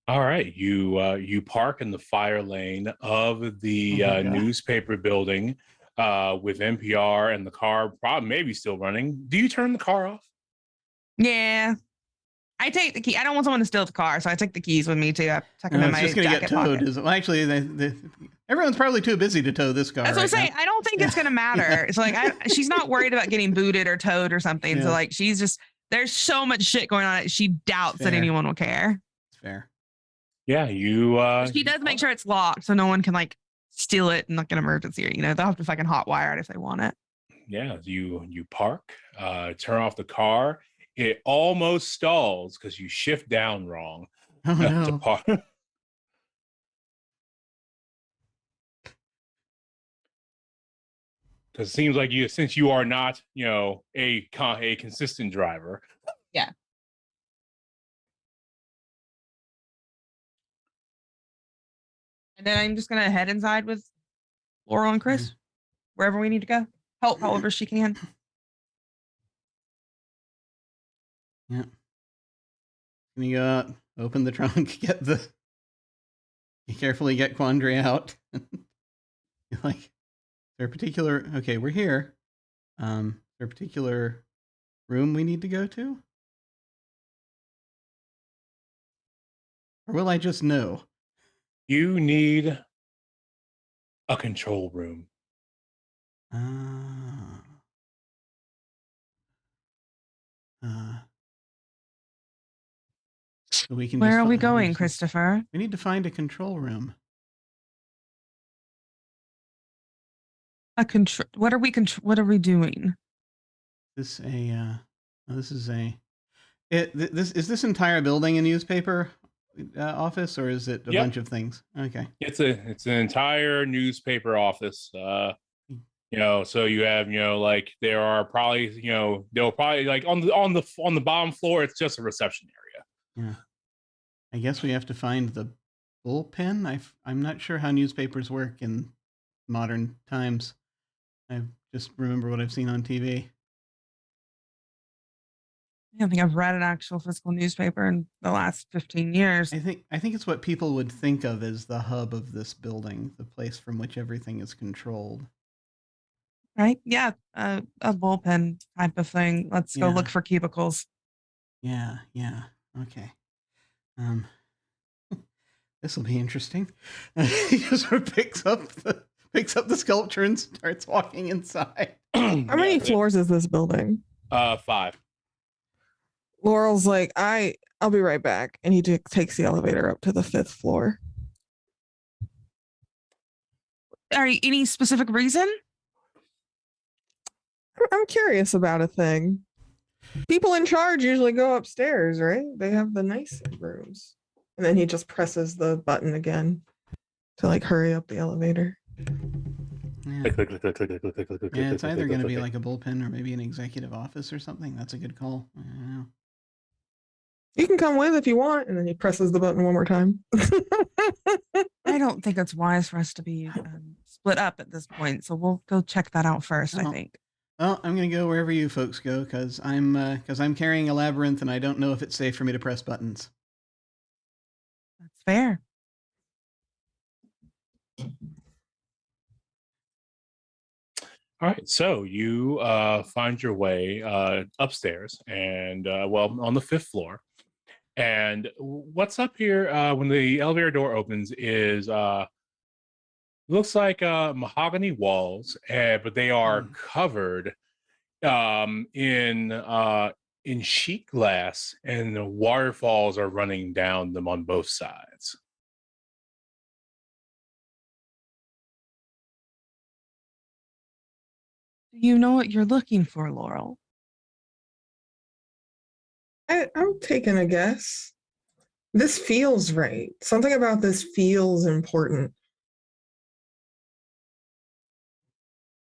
All right, you park in the fire lane of the newspaper building with NPR, and the car probably maybe still running. Do you turn the car off? Yeah, I take the key. I don't want someone to steal the car, so I take the keys with me too. I tuck them in my just gonna jacket get towed. pocket. Well, actually, everyone's probably too busy to tow this car. That's what I'm saying. I don't think it's gonna matter. It's like she's not worried about getting booted or towed or something. Yeah. So like she's just there's so much shit going on. She doubts that anyone will care. It's fair. Yeah, she does make sure it's locked so no one can like steal it in like an emergency, or they'll have to fucking hotwire it if they want it. Yeah, you park, turn off the car. It almost stalls because you shift down wrong. Oh no. To park. Because it seems like since you are not, a consistent driver. Yeah. And then I'm just gonna head inside with Laurel and Chris, wherever we need to go. Help however she can. Yeah. Can you go out, open the trunk, carefully get Quandary out. You're like, is there a particular, okay, we're here. Is there a particular room we need to go to? Or will I just know? You need a control room. So we can. Where are we going, Christopher? We need to find a control room. What are we doing? Is this entire building a newspaper office, or is it a bunch of things? Okay. It's an entire newspaper office. So you have, like there are probably, they'll probably like on the bottom floor, it's just a reception area. Yeah. I guess we have to find the bullpen. I'm not sure how newspapers work in modern times. I just remember what I've seen on TV. I don't think I've read an actual physical newspaper in the last 15 years. I think it's what people would think of as the hub of this building, the place from which everything is controlled. Right? Yeah, a bullpen type of thing. Let's go look for cubicles. Yeah. Okay. This will be interesting. He just sort of picks up the sculpture and starts walking inside. How many floors is this building? 5. Laurel's like, I'll be right back, and he takes the elevator up to the 5th floor. Any specific reason? I'm curious about a thing. People in charge usually go upstairs, right? They have the nice rooms. And then he just presses the button again to like hurry up the elevator. Yeah, it's either going to be like a bullpen or maybe an executive office or something. That's a good call. I don't know. You can come with if you want. And then he presses the button one more time. I don't think it's wise for us to be split up at this point. So we'll go check that out first, I think. Well, I'm going to go wherever you folks go because I'm carrying a labyrinth and I don't know if it's safe for me to press buttons. That's fair. All right, so you find your way upstairs and, on the 5th floor. And what's up here when the elevator door opens is Looks like mahogany walls, but they are covered in sheet glass, and the waterfalls are running down them on both sides. Do you know what you're looking for, Laurel? I'm taking a guess. This feels right. Something about this feels important.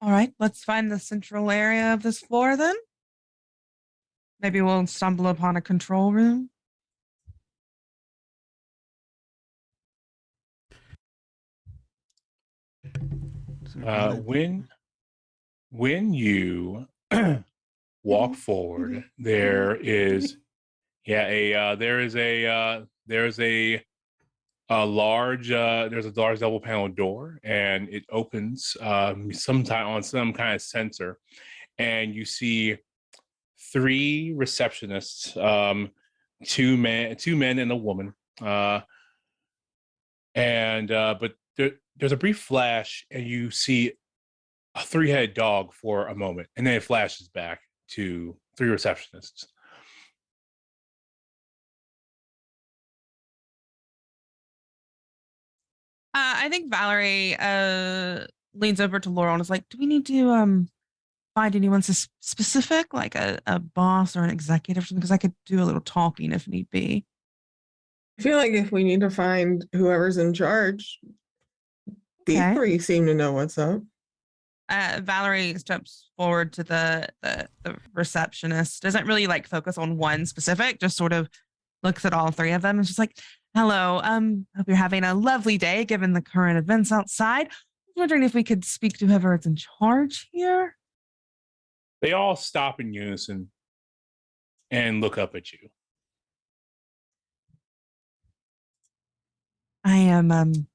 All right, let's find the central area of this floor then. Maybe we'll stumble upon a control room. When you walk forward, there's a large double panel door, and it opens sometime on some kind of sensor, and you see 3 receptionists, two men and a woman, but there's a brief flash, and you see a 3-headed dog for a moment, and then it flashes back to 3 receptionists. I think Valerie leans over to Laurel and is like, "Do we need to find anyone specific, like a boss or an executive or something? Because I could do a little talking if need be." I feel like if we need to find whoever's in charge, these 3 seem to know what's up. Valerie steps forward to the receptionist. Doesn't really like focus on one specific, just sort of looks at all 3 of them and she's like, "Hello, hope you're having a lovely day given the current events outside. I was wondering if we could speak to whoever is in charge here." They all stop in unison and look up at you. I am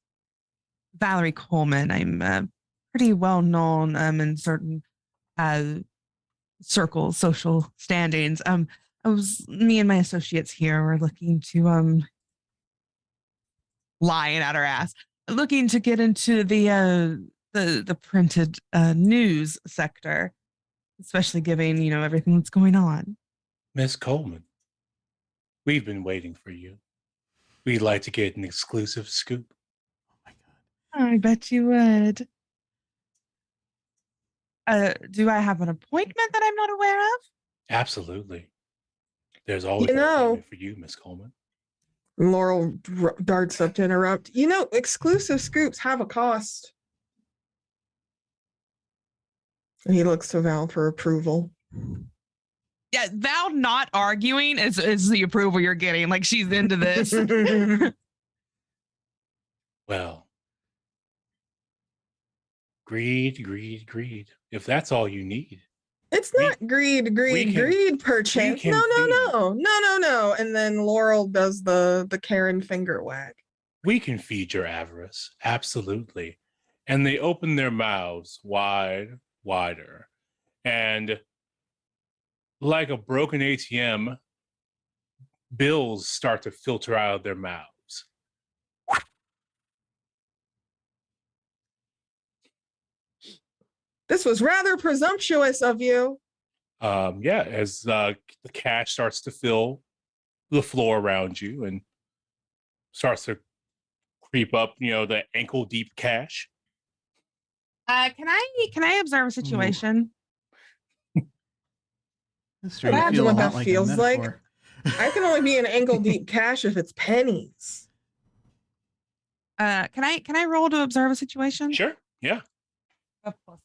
Valerie Coleman. I'm pretty well known in certain circles, social standings. Me and my associates here were looking to lying at her ass, looking to get into the printed news sector, especially given everything that's going on. Miss Coleman, we've been waiting for you. We'd like to get an exclusive scoop. Oh my God. I bet you would. Do I have an appointment that I'm not aware of? Absolutely. There's always an appointment for you, Miss Coleman. Laurel darts up to interrupt. Exclusive scoops have a cost. And he looks to Val for approval. Yeah, Val not arguing is the approval you're getting. Like, she's into this. Well, greed. If that's all you need. It's not greed, perchance. No. And then Laurel does the Karen finger wag. We can feed your avarice. Absolutely. And they open their mouths wider. And like a broken ATM, bills start to filter out of their mouths. This was rather presumptuous of you. As the cash starts to fill the floor around you and starts to creep up, the ankle deep cash. Can I observe a situation? Imagine what that feels like. I can only be in ankle deep cash if it's pennies. Can I roll to observe a situation? Sure. Yeah. A +1.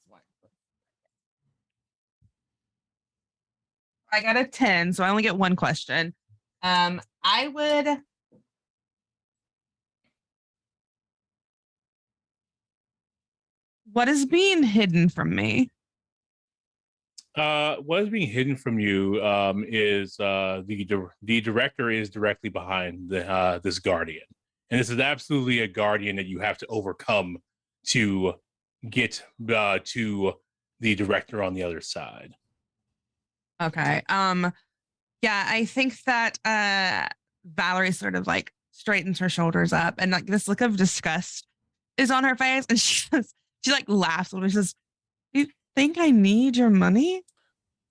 I got a 10, so I only get one question. I would. What is being hidden from me? What is being hidden from you is the director is directly behind this guardian, and this is absolutely a guardian that you have to overcome to get to the director on the other side. Okay. Yeah, I think that Valerie sort of like straightens her shoulders up, and like this look of disgust is on her face, and she like laughs a little bit. She says, "You think I need your money?"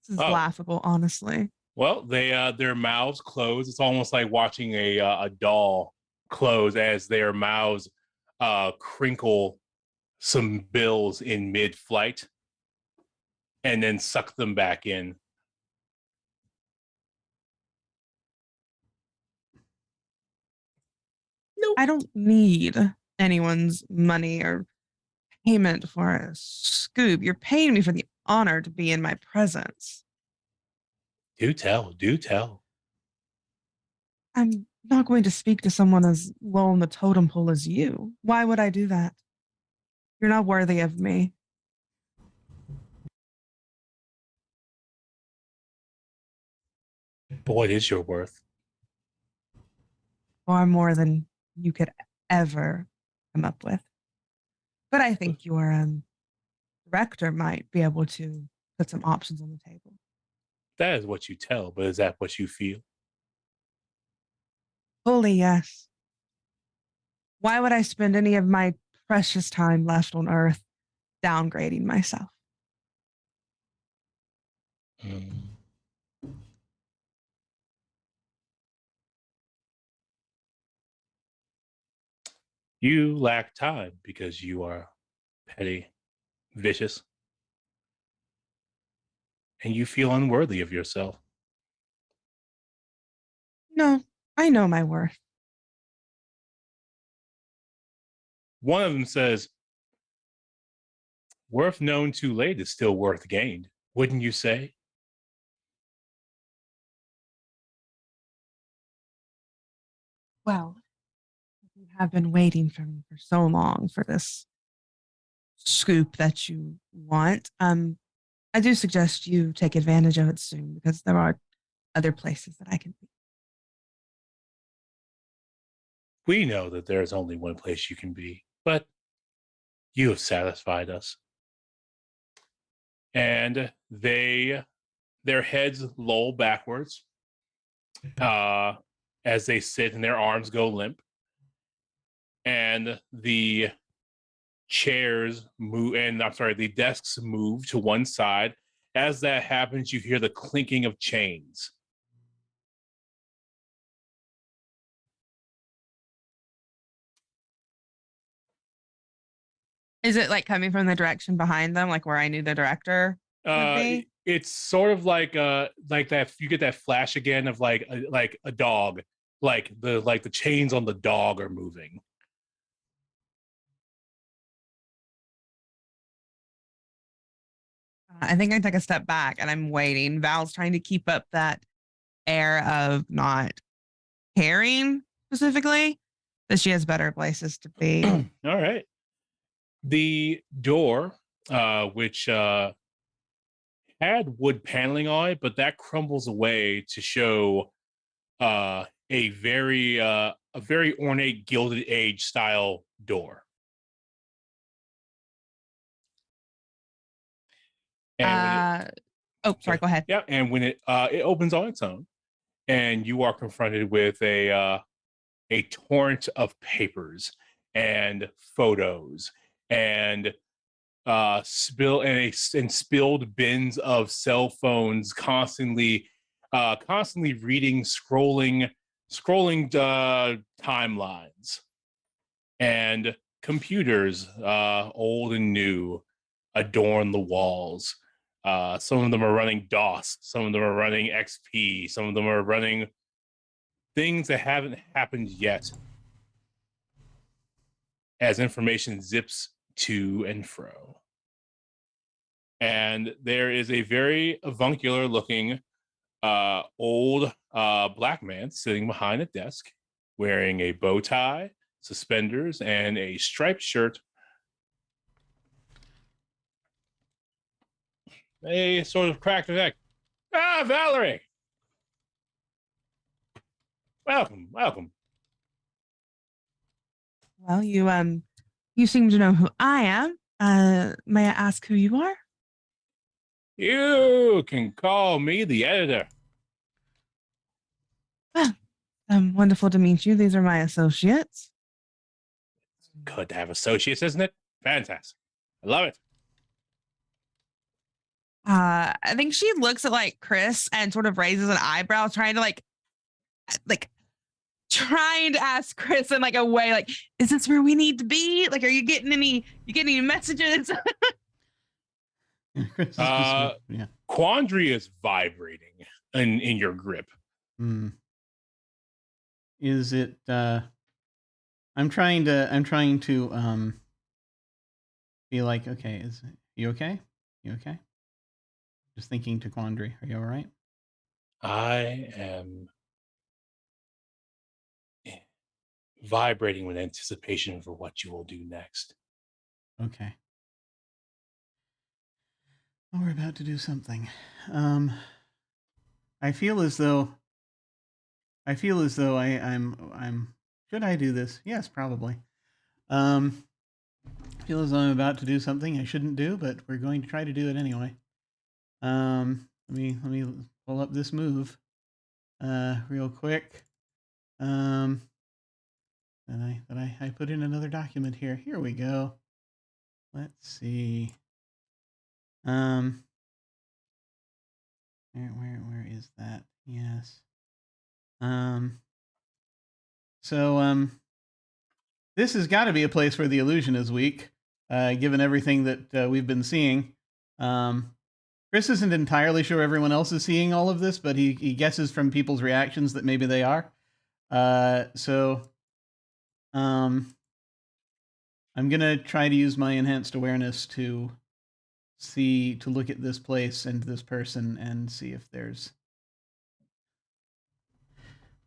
This is laughable, honestly. Well, they their mouths close. It's almost like watching a doll close as their mouths crinkle some bills in mid-flight and then suck them back in. Nope. I don't need anyone's money or payment for a scoop. You're paying me for the honor to be in my presence. Do tell, do tell. I'm not going to speak to someone as low on the totem pole as you. Why would I do that? You're not worthy of me. What is your worth? Far more than you could ever come up with. But I think your director might be able to put some options on the table. That is what you tell, but is that what you feel? Fully, yes. Why would I spend any of my precious time left on Earth downgrading myself? You lack time because you are petty, vicious, and you feel unworthy of yourself. No, I know my worth. One of them says, worth known too late is still worth gained, wouldn't you say? Well, you have been waiting for me for so long for this scoop that you want. I do suggest you take advantage of it soon because there are other places that I can be. We know that there is only one place you can be, but you have satisfied us. And their heads loll backwards as they sit and their arms go limp. And the chairs move, and the desks move to one side. As that happens, you hear the clinking of chains. Is it like coming from the direction behind them, like where I knew the director would be? It's sort of like that. You get that flash again of like a dog, like the chains on the dog are moving. I think I take a step back and I'm waiting. Val's trying to keep up that air of not caring specifically, that she has better places to be. All right. The door, which had wood paneling on it, but that crumbles away to show a very ornate Gilded Age style door. And sorry, go ahead. Yeah, and when it opens on its own, and you are confronted with a torrent of papers and photos and spilled bins of cell phones, constantly reading, scrolling timelines, and computers, old and new, adorn the walls. Some of them are running DOS, some of them are running XP, some of them are running things that haven't happened yet, as information zips to and fro. And there is a very avuncular looking old black man sitting behind a desk wearing a bow tie, suspenders, and a striped shirt. They sort of cracked their neck. Ah, Valerie! Welcome. Well, you seem to know who I am. May I ask who you are? You can call me the editor. Well, wonderful to meet you. These are my associates. good to have associates, isn't it? Fantastic. I love it. I think she looks at like Chris and sort of raises an eyebrow, trying to like trying to ask Chris in like a way like, is this where we need to be? Like, are you getting any messages? Chris is just, yeah. Quandary is vibrating in your grip. Is it? I'm trying to be like, okay, you okay? You okay? Just thinking to Quandary, are you all right? I am vibrating with anticipation for what you will do next. Okay. Well, we're about to do something. I feel as though I'm. Should I do this? Yes, probably. I feel as though I'm about to do something I shouldn't do, but we're going to try to do it anyway. Let me pull up this move, real quick. That I put in another document here. Here we go. Let's see. Where is that? Yes. So this has got to be a place where the illusion is weak, given everything that we've been seeing. Chris isn't entirely sure everyone else is seeing all of this, but he guesses from people's reactions that maybe they are. I'm gonna try to use my enhanced awareness to look at this place and this person and see if there's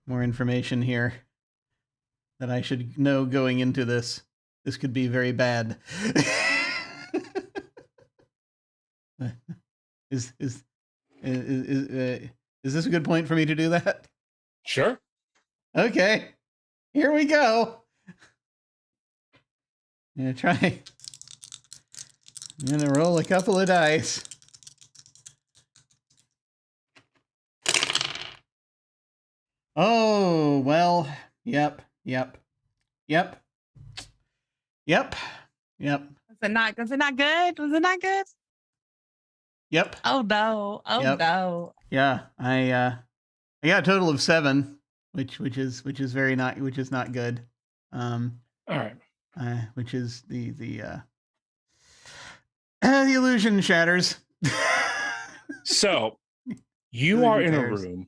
more information here that I should know going into this. This could be very bad. Is this a good point for me to do that? Sure. Okay. Here we go. I'm gonna roll a couple of dice. Oh, well, yep. Was it not good? Was it not good? Yep. Oh no. Yep. No. Yeah, I got a total of 7, which is not good. All right. Which is the the illusion shatters. So you are in tears. a room.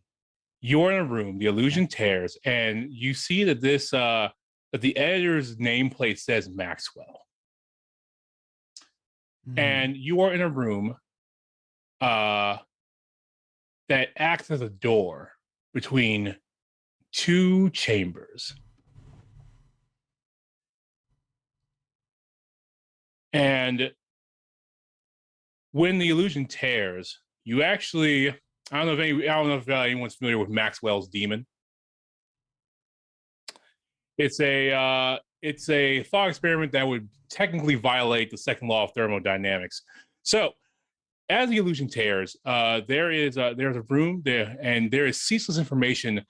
You're in a room. The illusion tears, and you see that this that the editor's nameplate says Maxwell, and you are in a room that acts as a door between 2 chambers. And when the illusion tears, you actually, I don't know if anyone's familiar with Maxwell's demon. It's a thought experiment that would technically violate the second law of thermodynamics. So, as the illusion tears, there's a room there, and there is ceaseless information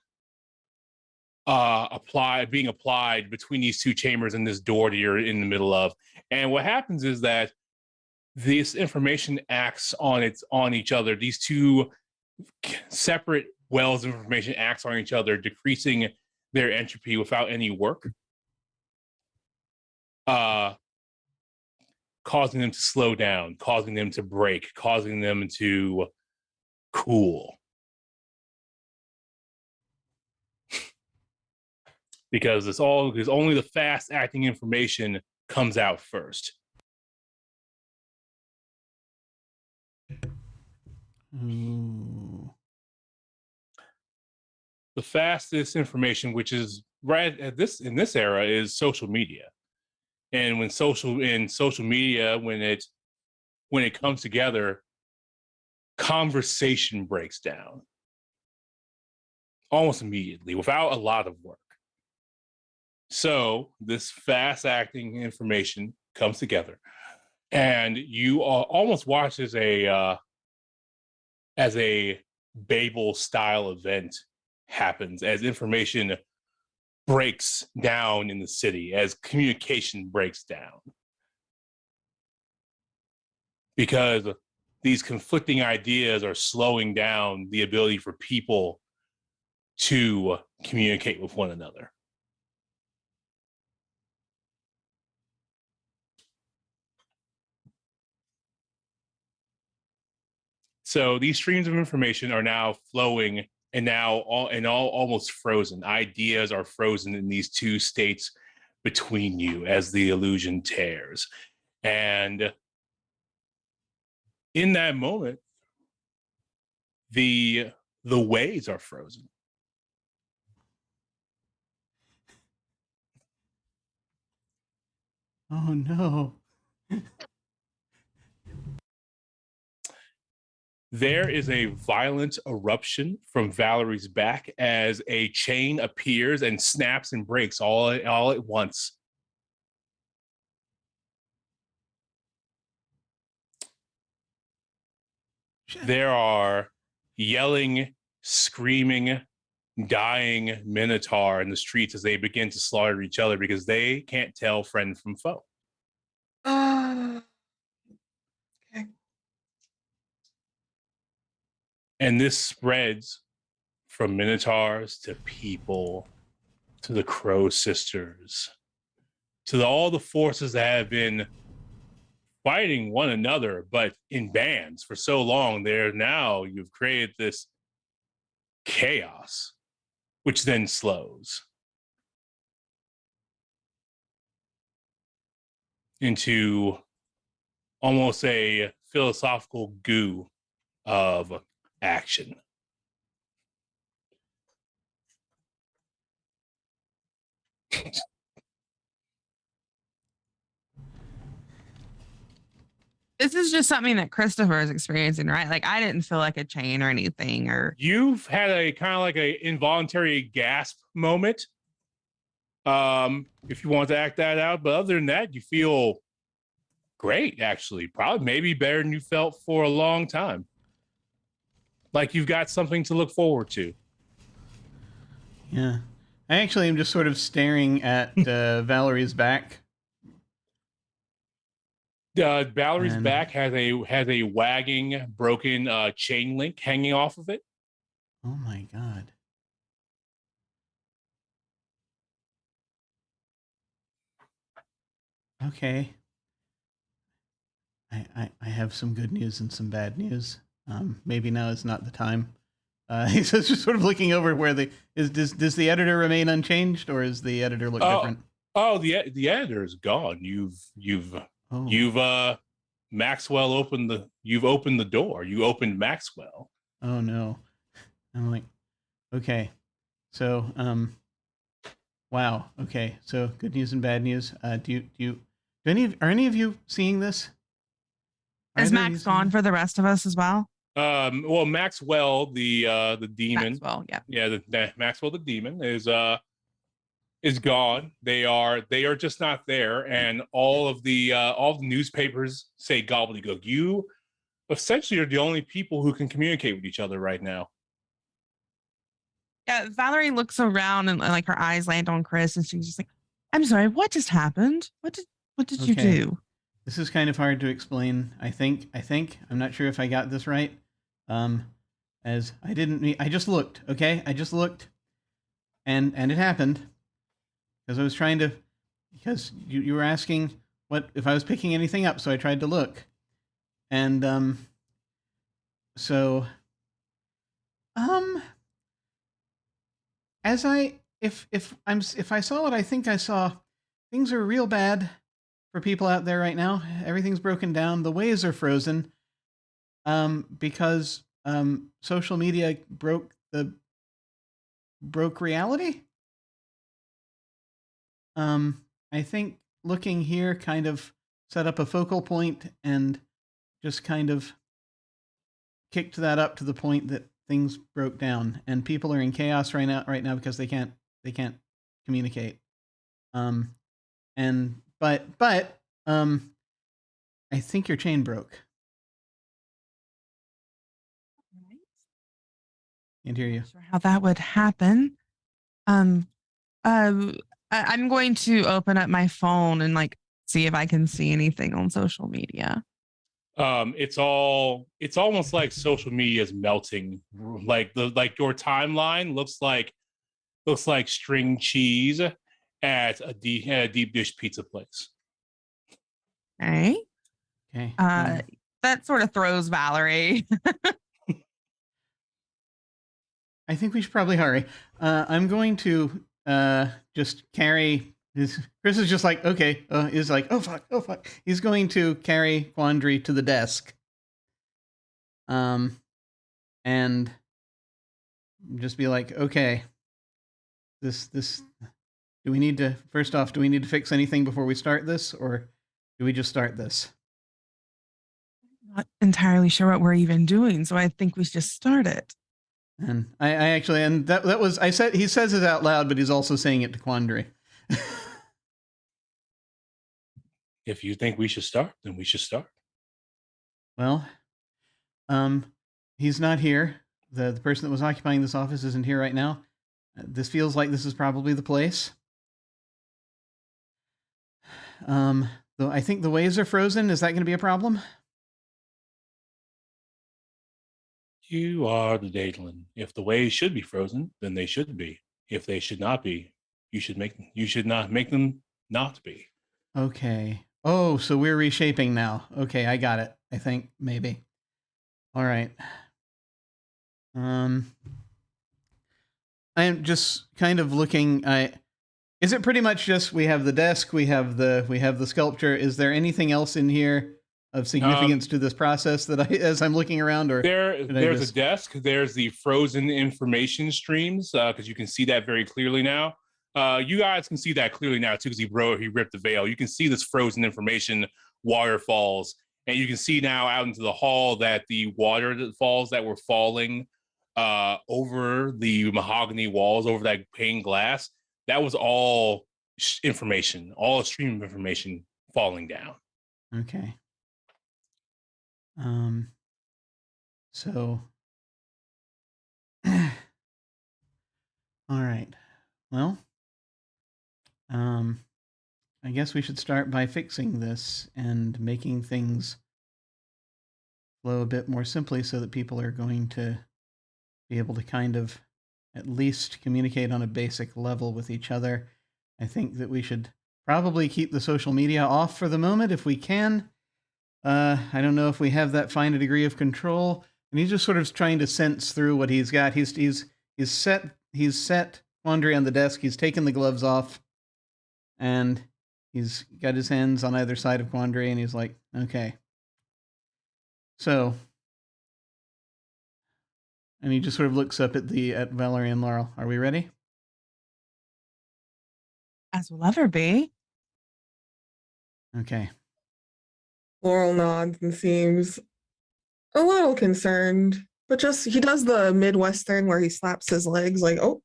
being applied between these 2 chambers and this door that you're in the middle of. And what happens is that this information acts on each other. These 2 separate wells of information acts on each other, decreasing their entropy without any work, causing them to slow down, causing them to break, causing them to cool. Because only the fast acting information comes out first. Ooh. The fastest information, which is right in this era, is social media. And when social media, when it comes together, conversation breaks down almost immediately without a lot of work. So this fast acting information comes together, and you almost watch as a Babel style event happens, as information breaks down in the city, as communication breaks down. Because these conflicting ideas are slowing down the ability for people to communicate with one another. So these streams of information are now flowing and now all almost frozen. Ideas are frozen in these two states between you as the illusion tears. And in that moment, the ways are frozen. Oh no. There is a violent eruption from Valerie's back as a chain appears and snaps and breaks all at once. Shit. There are yelling, screaming, dying Minotaur in the streets as they begin to slaughter each other because they can't tell friend from foe. Okay. And this spreads from Minotaurs to people, to the Crow Sisters, to all the forces that have been fighting one another, but in bands for so long. Now you've created this chaos, which then slows into almost a philosophical goo of action. This is just something that Christopher is experiencing, right? Like I didn't feel like a chain or anything, or You've had a kind of like a involuntary gasp moment. If you want to act that out, but other than that, you feel great, actually. Probably maybe better than you felt for a long time. Like you've got something to look forward to. Yeah. I actually am just sort of staring at Valerie's back. Valerie's And- back has a wagging, broken chain link hanging off of it. Oh my god. Okay. I have some good news and some bad news. Maybe now is not the time. He's just sort of looking over where does the editor remain unchanged, or is the editor look different? Oh, the editor is gone. You've Maxwell you've opened the door. You opened Maxwell. Oh no. I'm like, okay. So wow. Okay. So good news and bad news. Are any of you seeing this? is Max gone for the rest of us as well? Well, Maxwell, the demon. Maxwell, yeah. Yeah, Maxwell the demon is gone. They are just not there, and all the newspapers say gobbledygook. You essentially are the only people who can communicate with each other right now. Yeah, Valerie looks around and like her eyes land on Chris, and she's just like, "I'm sorry, what just happened? What did you Okay. do?" This is kind of hard to explain. I think I'm not sure if I got this right. As I just looked. Okay, I just looked, and it happened because I was trying to, because you were asking what if I was picking anything up, so I tried to look, and so as if I saw what I think I saw, things are real bad for people out there right now. Everything's broken down. The ways are frozen. Because social media broke reality. I think looking here kind of set up a focal point and just kind of kicked that up to the point that things broke down and people are in chaos right now because they can't communicate. But I think your chain broke. Can't hear you. Not sure how that would happen. I'm going to open up my phone and like see if I can see anything on social media. It's almost like social media is melting. Like your timeline looks like string cheese at a deep dish pizza place. Okay. Okay. That sort of throws Valerie. I think we should probably hurry. I'm going to just carry his. Chris is just like, okay. Is like, oh fuck. He's going to carry Quandary to the desk. And just be like, okay. This. Do we need to fix anything before we start this, or do we just start this? Not entirely sure what we're even doing, so I think we should just start it. And I actually, and that was, he says it out loud, but he's also saying it to Quandary. If you think we should start, then we should start. Well, he's not here. The person that was occupying this office isn't here right now. This feels like this is probably the place. Though I think the ways are frozen. Is that going to be a problem? You are the Daedalin. If the waves should be frozen, then they should be. If they should not be, you should not make them not be. Okay. Oh, so we're reshaping now. Okay, I got it. I think maybe. All right. I am just kind of looking. Is it pretty much just we have the desk, we have the sculpture? Is there anything else in here of significance to this process that as I'm looking around, or there's a desk, there's the frozen information streams, because you can see that very clearly now. You guys can see that clearly now too, because he ripped the veil. You can see this frozen information waterfalls, and you can see now out into the hall that the waterfalls that were falling over the mahogany walls, over that pane glass, that was all information, all a stream of information falling down. Okay. So, all right. Well, I guess we should start by fixing this and making things flow a bit more simply so that people are going to be able to kind of at least communicate on a basic level with each other. I think that we should probably keep the social media off for the moment if we can. I don't know if we have that fine a degree of control, and he's just sort of trying to sense through what he's got. He's set Quandary on the desk. He's taken the gloves off, and he's got his hands on either side of Quandary, and he's like, okay. So, and he just sort of looks up at Valerie and Laurel. Are we ready? As we'll ever be. Okay. Laurel nods and seems a little concerned, but he does the Midwestern where he slaps his legs like, oh,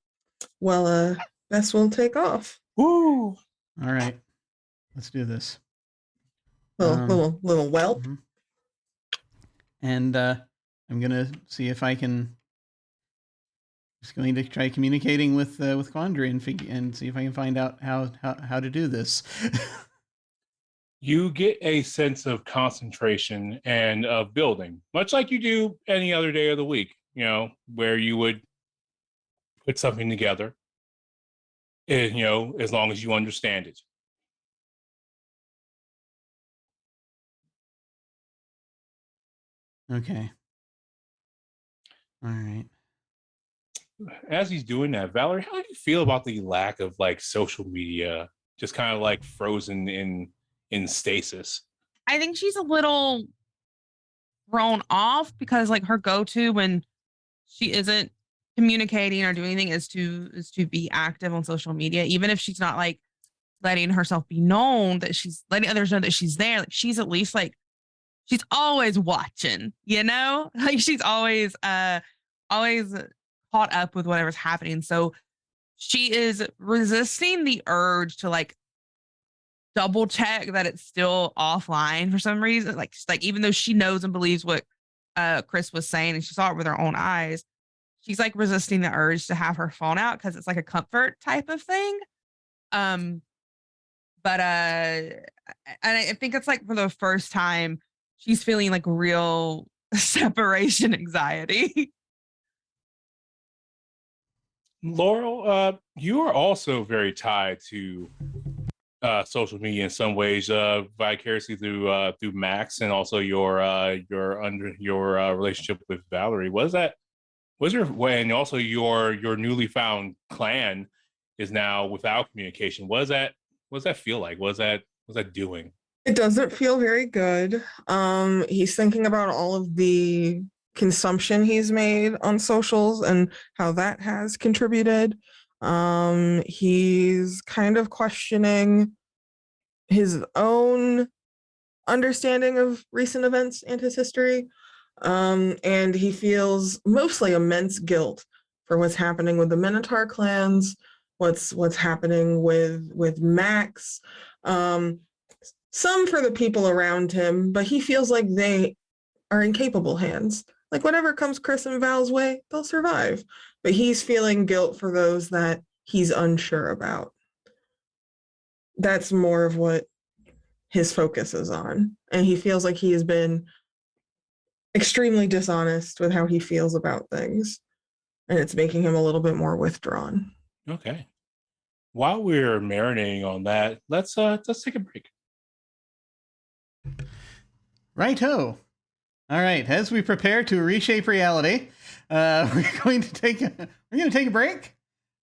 well, guess we'll take off. Woo! All right. Let's do this. Little whelp. Mm-hmm. And I'm going to see if I can. Just going to try communicating with Quandary and see if I can find out how to do this. You get a sense of concentration and of building, much like you do any other day of the week, where you would put something together, and, as long as you understand it. Okay. All right. As he's doing that, Valerie, how do you feel about the lack of social media, just kind of frozen in stasis? I think she's a little thrown off because her go-to when she isn't communicating or doing anything is to be active on social media, even if she's not letting herself be known, that she's letting others know that she's there. She's at least she's always watching, she's always caught up with whatever's happening. So she is resisting the urge to double check that it's still offline for some reason. Even though she knows and believes what Chris was saying and she saw it with her own eyes, she's like resisting the urge to have her phone out because it's like a comfort type of thing. But and I think it's like for the first time she's feeling like real separation anxiety. Laurel, you are also very tied to social media in some ways, vicariously through Max, and also your relationship with Valerie. And also your newly found clan is now without communication. What does that feel like? What's that doing? It doesn't feel very good. He's thinking about all of the consumption he's made on socials and how that has contributed. He's kind of questioning his own understanding of recent events and his history. And he feels mostly immense guilt for what's happening with the Minotaur clans, what's happening with Max. Some for the people around him, but he feels like they are in capable hands. Like whatever comes Chris and Val's way, they'll survive. But he's feeling guilt for those that he's unsure about. That's more of what his focus is on. And he feels like he has been extremely dishonest with how he feels about things. And it's making him a little bit more withdrawn. Okay. While we're marinating on that, let's take a break. Righto. All right. As we prepare to reshape reality, we're going to take a break.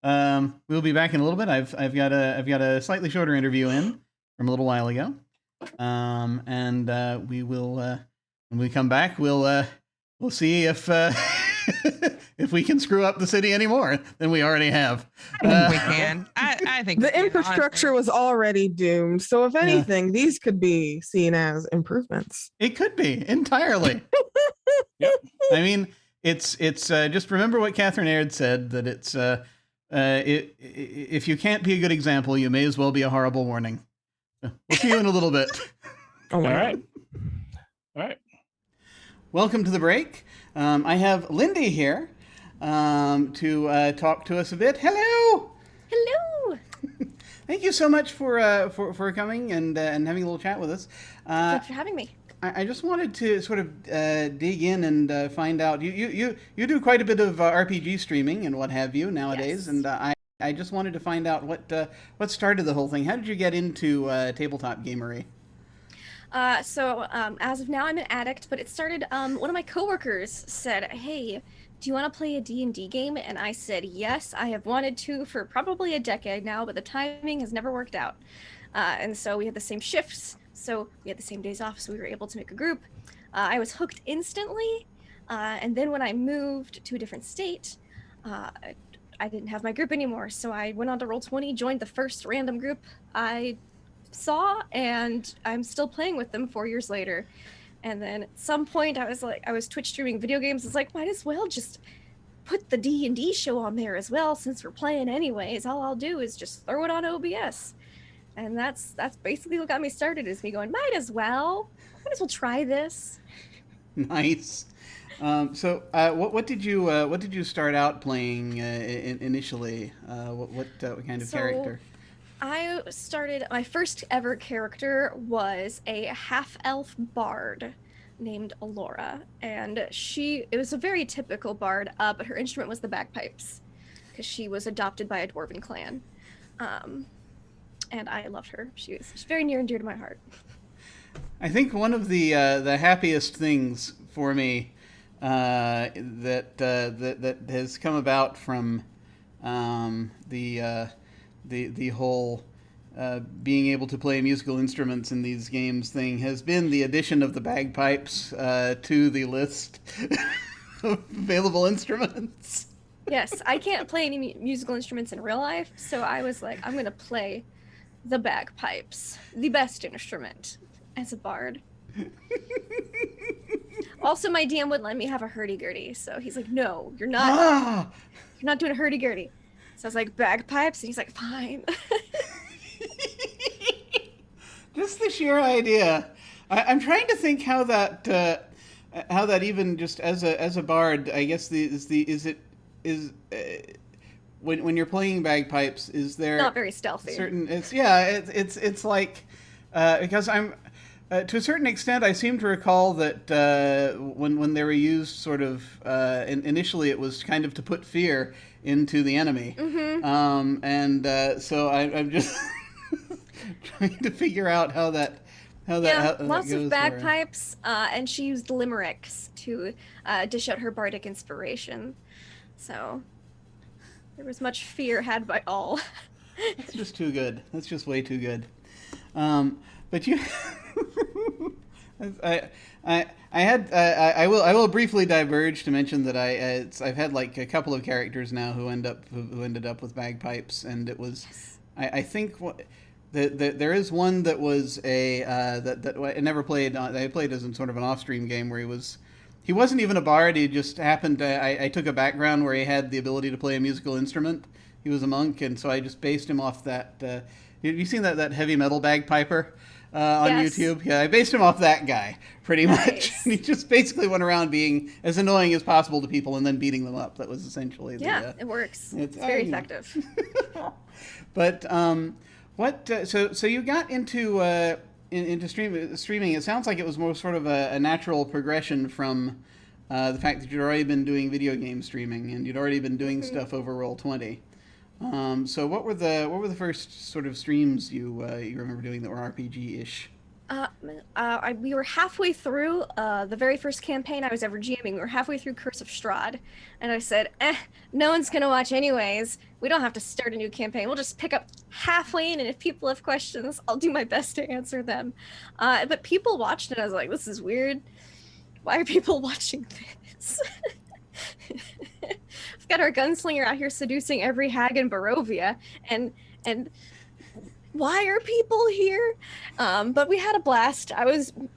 We'll be back in a little bit. I've got a slightly shorter interview in from a little while ago, and we will when we come back we'll see if if we can screw up the city any more than we already have. I think we can. I think the infrastructure was already doomed. So if anything, these could be seen as improvements. It could be entirely. Yep. I mean, it's just remember what Catherine Aird said, that it's if you can't be a good example, you may as well be a horrible warning. We'll see you in a little bit. Oh my God. All right. Welcome to the break. I have Lindy here to talk to us a bit. Hello. Hello. Thank you so much for coming and having a little chat with us. Thanks for having me. I just wanted to sort of dig in and find out. You do quite a bit of RPG streaming and what have you nowadays, Yes. and I just wanted to find out what started the whole thing. How did you get into tabletop gamery? So as of now, I'm an addict, but it started, one of my coworkers said, hey, do you want to play a D&D game? And I said, yes, I have wanted to for probably a decade now, but the timing has never worked out. And so we had the same shifts, so we had the same days off, so we were able to make a group. I was hooked instantly, and then when I moved to a different state, I didn't have my group anymore, so I went on to Roll20, joined the first random group I saw, and I'm still playing with them 4 years later. And then at some point I was Twitch streaming video games. It's like, might as well just put the D&D show on there as well, since we're playing anyways. All I'll do is just throw it on OBS. And that's basically what got me started, is me going, might as well try this. Nice. So what did you start out playing initially? What kind of character? I started, my first ever character was a half-elf bard named Alora, and it was a very typical bard, but her instrument was the bagpipes, because she was adopted by a dwarven clan, and I loved her. She's very near and dear to my heart. I think one of the happiest things for me that has come about from the whole being able to play musical instruments in these games thing has been the addition of the bagpipes to the list of available instruments. Yes, I can't play any musical instruments in real life, so I was like, I'm going to play the bagpipes, the best instrument, as a bard. Also, my DM wouldn't let me have a hurdy-gurdy, so he's like, no, you're not doing a hurdy-gurdy. So I was like, bagpipes? And he's like, fine. Just the sheer idea. I'm trying to think how that even just as a bard, I guess is is when you're playing bagpipes, is there Not very stealthy. certain? It's like because I'm. To a certain extent, I seem to recall that when they were used, sort of initially, it was kind of to put fear into the enemy, so I'm just trying to figure out how that lots goes of bagpipes, and she used limericks to dish out her bardic inspiration. So there was much fear had by all. That's just too good. That's just way too good. But you. I will briefly diverge to mention that I've had like a couple of characters now who ended up with bagpipes, and it was I think there is one that was that I never played. I played as in sort of an off-stream game where he wasn't even a bard. He just happened to, I took a background where he had the ability to play a musical instrument. He was a monk, and so I just based him off that. Have you seen that heavy metal bagpiper? On Yes. YouTube. Yeah, I based him off that guy, pretty much. Nice. And he just basically went around being as annoying as possible to people and then beating them up. That was essentially It works. it's- It's very you know. effective. But so you got into streaming. It sounds like it was more sort of a natural progression from the fact that you'd already been doing video game streaming and you'd already been doing stuff over Roll20. So what were the first sort of streams you remember doing that were RPG-ish? We were halfway through the very first campaign I was ever GMing. We were halfway through Curse of Strahd, and I said, no one's gonna watch anyways. We don't have to start a new campaign. We'll just pick up halfway in, and if people have questions, I'll do my best to answer them. But people watched it. I was like, this is weird. Why are people watching this? We've got our gunslinger out here seducing every hag in Barovia, and why are people here? But we had a blast.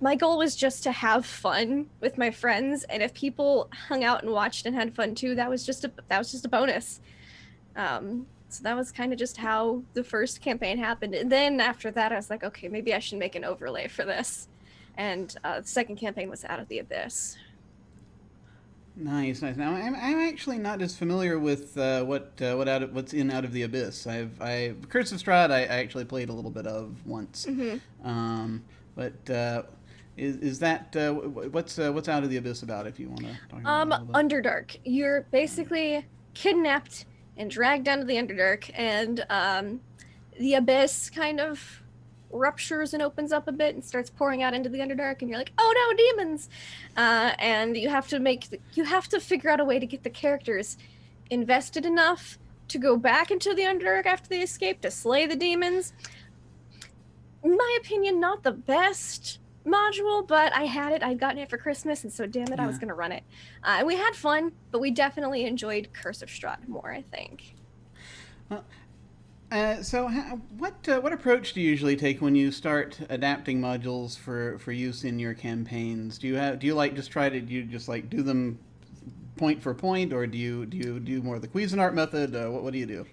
My goal was just to have fun with my friends, and if people hung out and watched and had fun too, that was just a bonus. So that was kind of just how the first campaign happened. And then after that, I was like, okay, maybe I should make an overlay for this. And the second campaign was Out of the Abyss. Nice. Now I'm actually not as familiar with what's in Out of the Abyss. Curse of Strahd I actually played a little bit of once. But is that what's Out of the Abyss about? If you want to talk about it a little bit. Underdark. You're basically kidnapped and dragged down to the Underdark, and the Abyss kind of ruptures and opens up a bit and starts pouring out into the Underdark, and you're like, oh no, demons! And you have to figure out a way to get the characters invested enough to go back into the Underdark after they escape to slay the demons. In my opinion, not the best module, but I had it. I'd gotten it for Christmas, and so damn it, I was gonna run it. And we had fun, but we definitely enjoyed Curse of Strahd more, I think. So what approach do you usually take when you start adapting modules for use in your campaigns? Do you just do them point for point, or do you do more of the Cuisinart method? What do you do?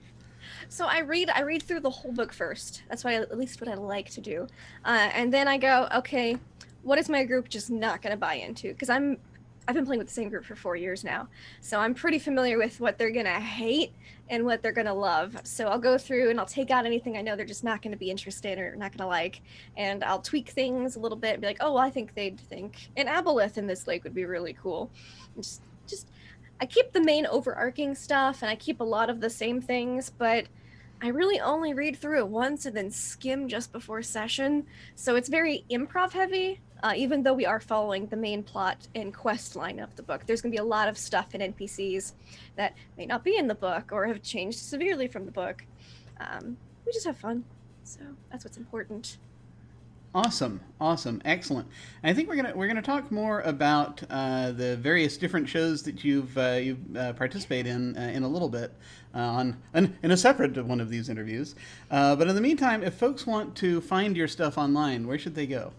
So I read through the whole book first. That's at least what I like to do. And then I go, okay, what is my group just not going to buy into? Because I've been playing with the same group for 4 years now, so I'm pretty familiar with what they're going to hate and what they're going to love. So I'll go through and I'll take out anything I know they're just not going to be interested or not going to like, and I'll tweak things a little bit and be like, oh, well, I think they'd think an aboleth in this lake would be really cool. And just I keep the main overarching stuff, and I keep a lot of the same things, but I really only read through it once and then skim just before session. So it's very improv heavy, even though we are following the main plot and quest line of the book. There's going to be a lot of stuff in NPCs that may not be in the book or have changed severely from the book. We just have fun. So that's what's important. Awesome, excellent. I think we're gonna talk more about the various different shows that you've participated in a little bit in a separate one of these interviews. But in the meantime, if folks want to find your stuff online, where should they go?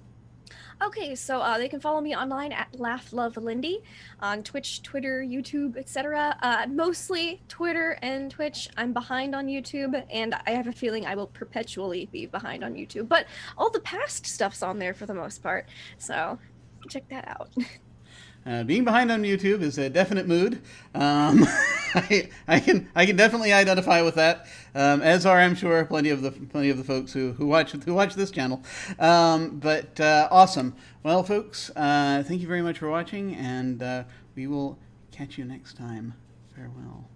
Okay, so they can follow me online at LaughLoveLindy on Twitch, Twitter, YouTube, etc. Mostly Twitter and Twitch. I'm behind on YouTube, and I have a feeling I will perpetually be behind on YouTube. But all the past stuff's on there for the most part, so check that out. being behind on YouTube is a definite mood. I can definitely identify with that, as are, I'm sure, plenty of the folks who watch this channel. But awesome. Well, folks, thank you very much for watching, and we will catch you next time. Farewell.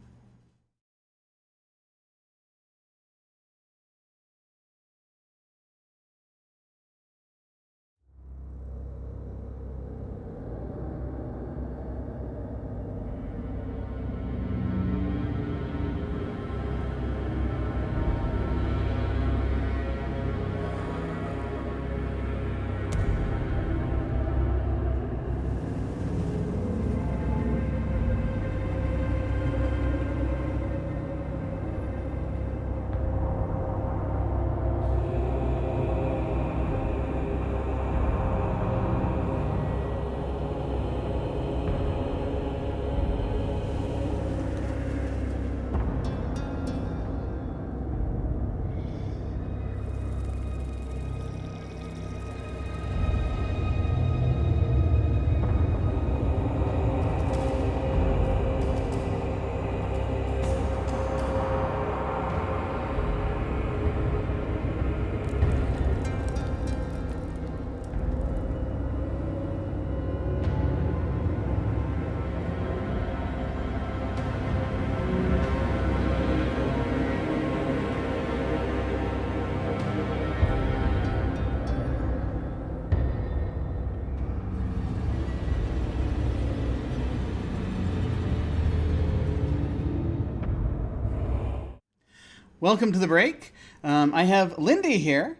Welcome to the break. I have Lindy here.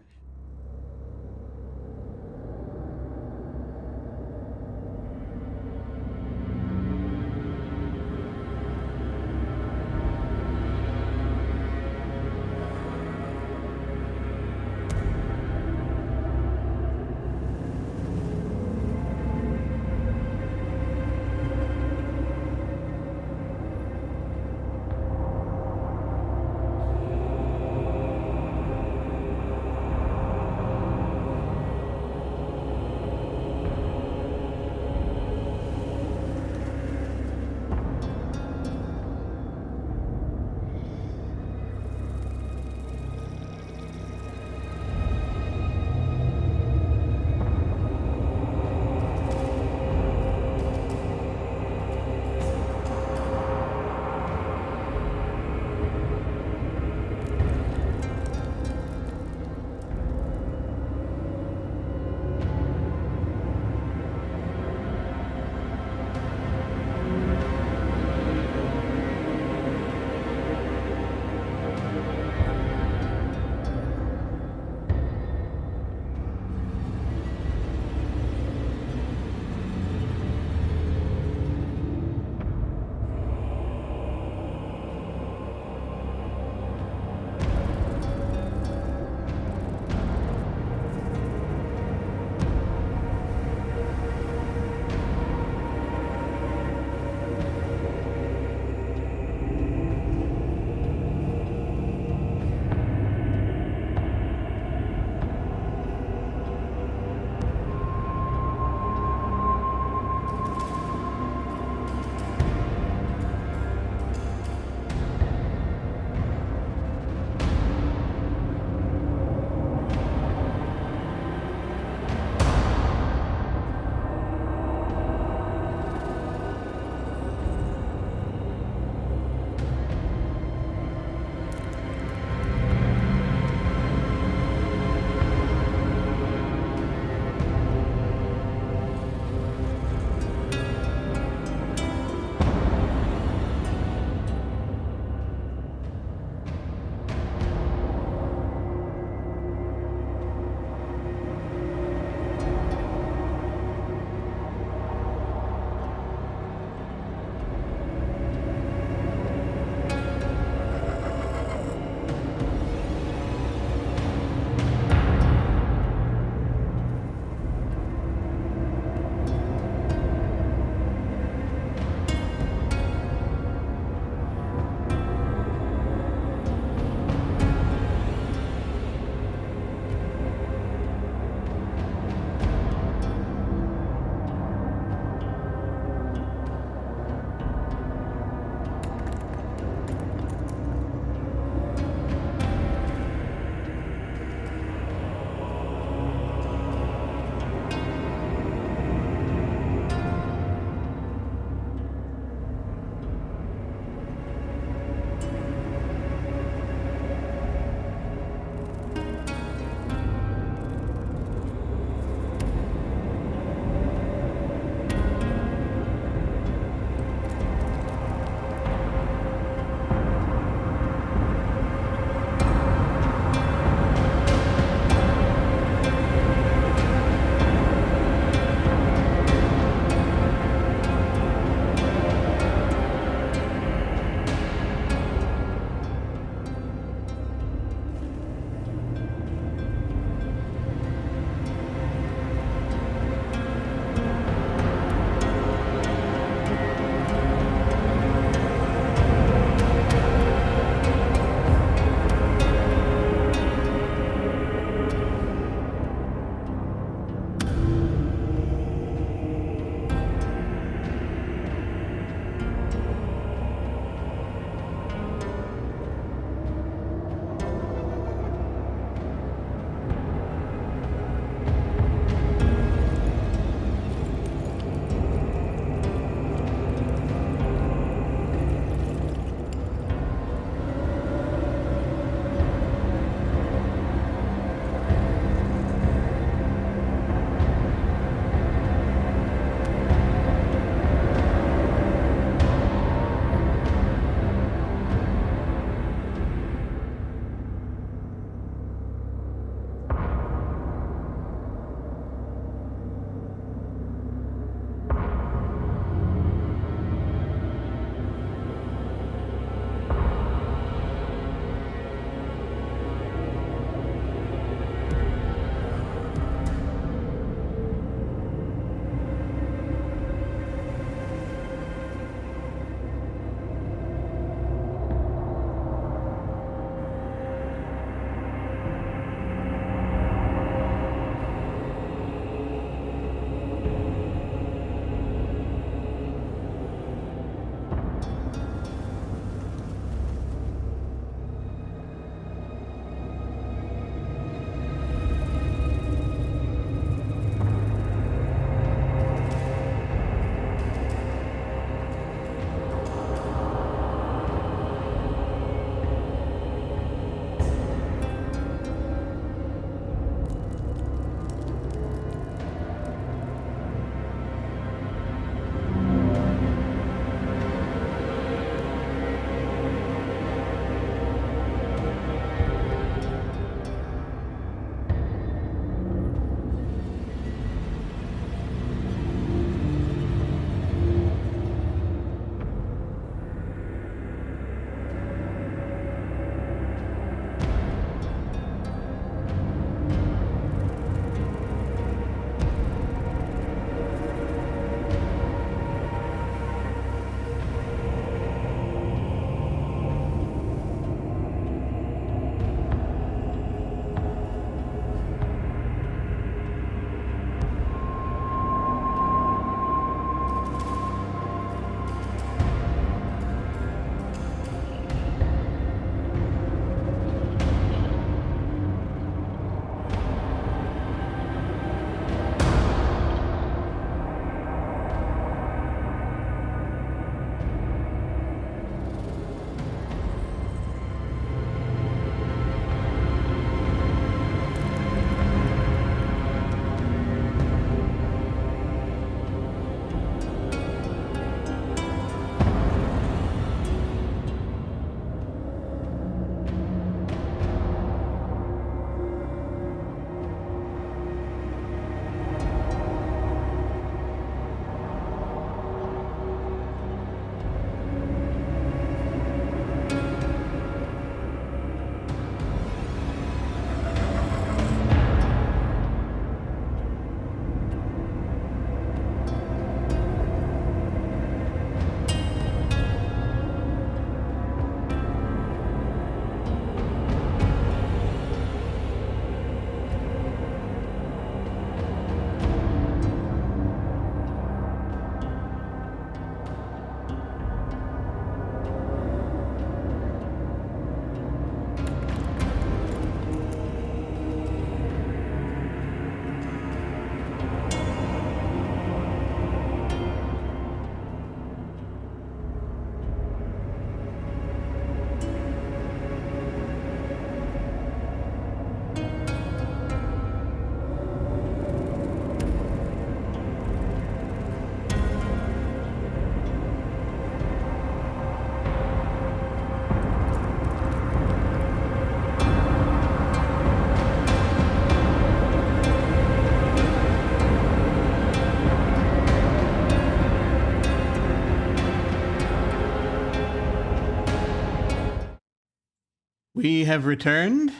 We have returned,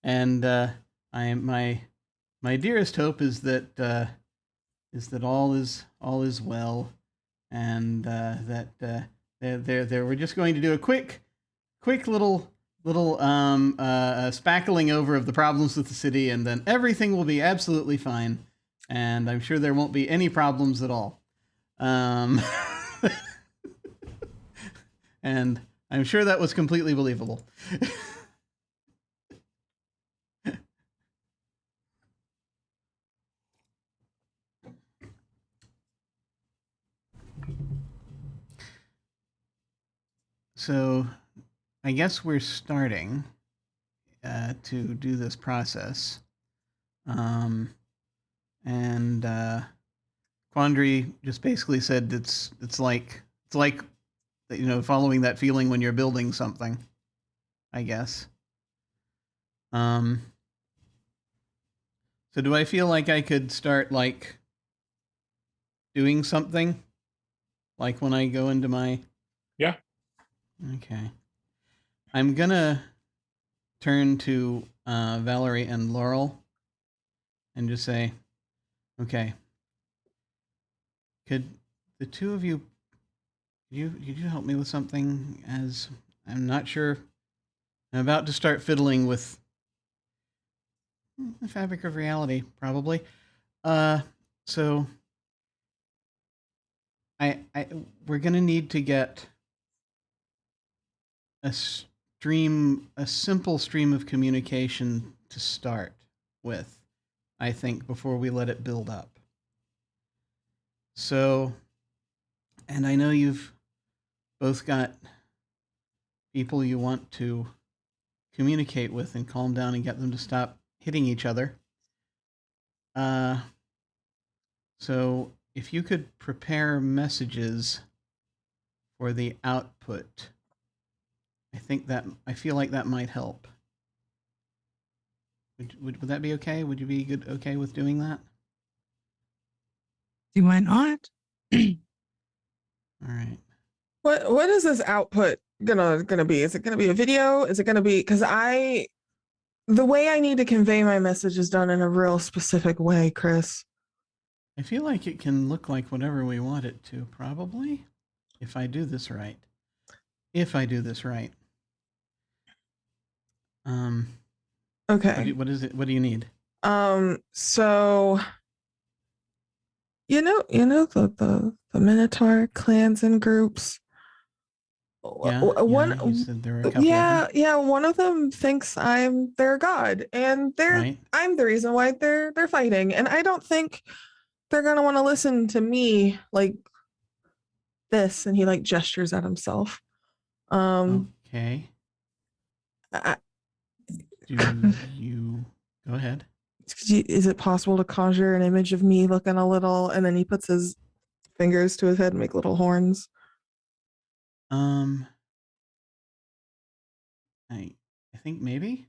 and my dearest hope is that all is well, and that we're just going to do a quick little spackling over of the problems with the city, and then everything will be absolutely fine, and I'm sure there won't be any problems at all. And I'm sure that was completely believable. So I guess we're starting to do this process. And Quandary just basically said it's like following that feeling when you're building something, I guess. So do I feel like I could start like doing something like when I go into my... Yeah. Okay. I'm gonna turn to Valerie and Laurel and just say, okay, could the two of you, could you help me with something, as I'm not sure. I'm about to start fiddling with the fabric of reality, probably. So we're gonna need to get a simple stream of communication to start with, I think, before we let it build up. So, and I know you've both got people you want to communicate with and calm down and get them to stop hitting each other. So if you could prepare messages for the output, I feel like that might help. Would that be okay? Would you be okay with doing that? Do why not? All right. What is this output gonna be? Is it gonna be a video? Is it gonna be, because the way I need to convey my message is done in a real specific way, Chris. I feel like it can look like whatever we want it to, probably, if I do this right. Okay. What is it? What do you need? So the Minotaur clans and groups. You said there were a couple of them. Yeah, one of them thinks I'm their god, and I'm the reason why they're fighting, and I don't think they're gonna want to listen to me like this. And he like gestures at himself. Okay. Do you go ahead? Is it possible to conjure an image of me looking a little, and then he puts his fingers to his head and make little horns? I think maybe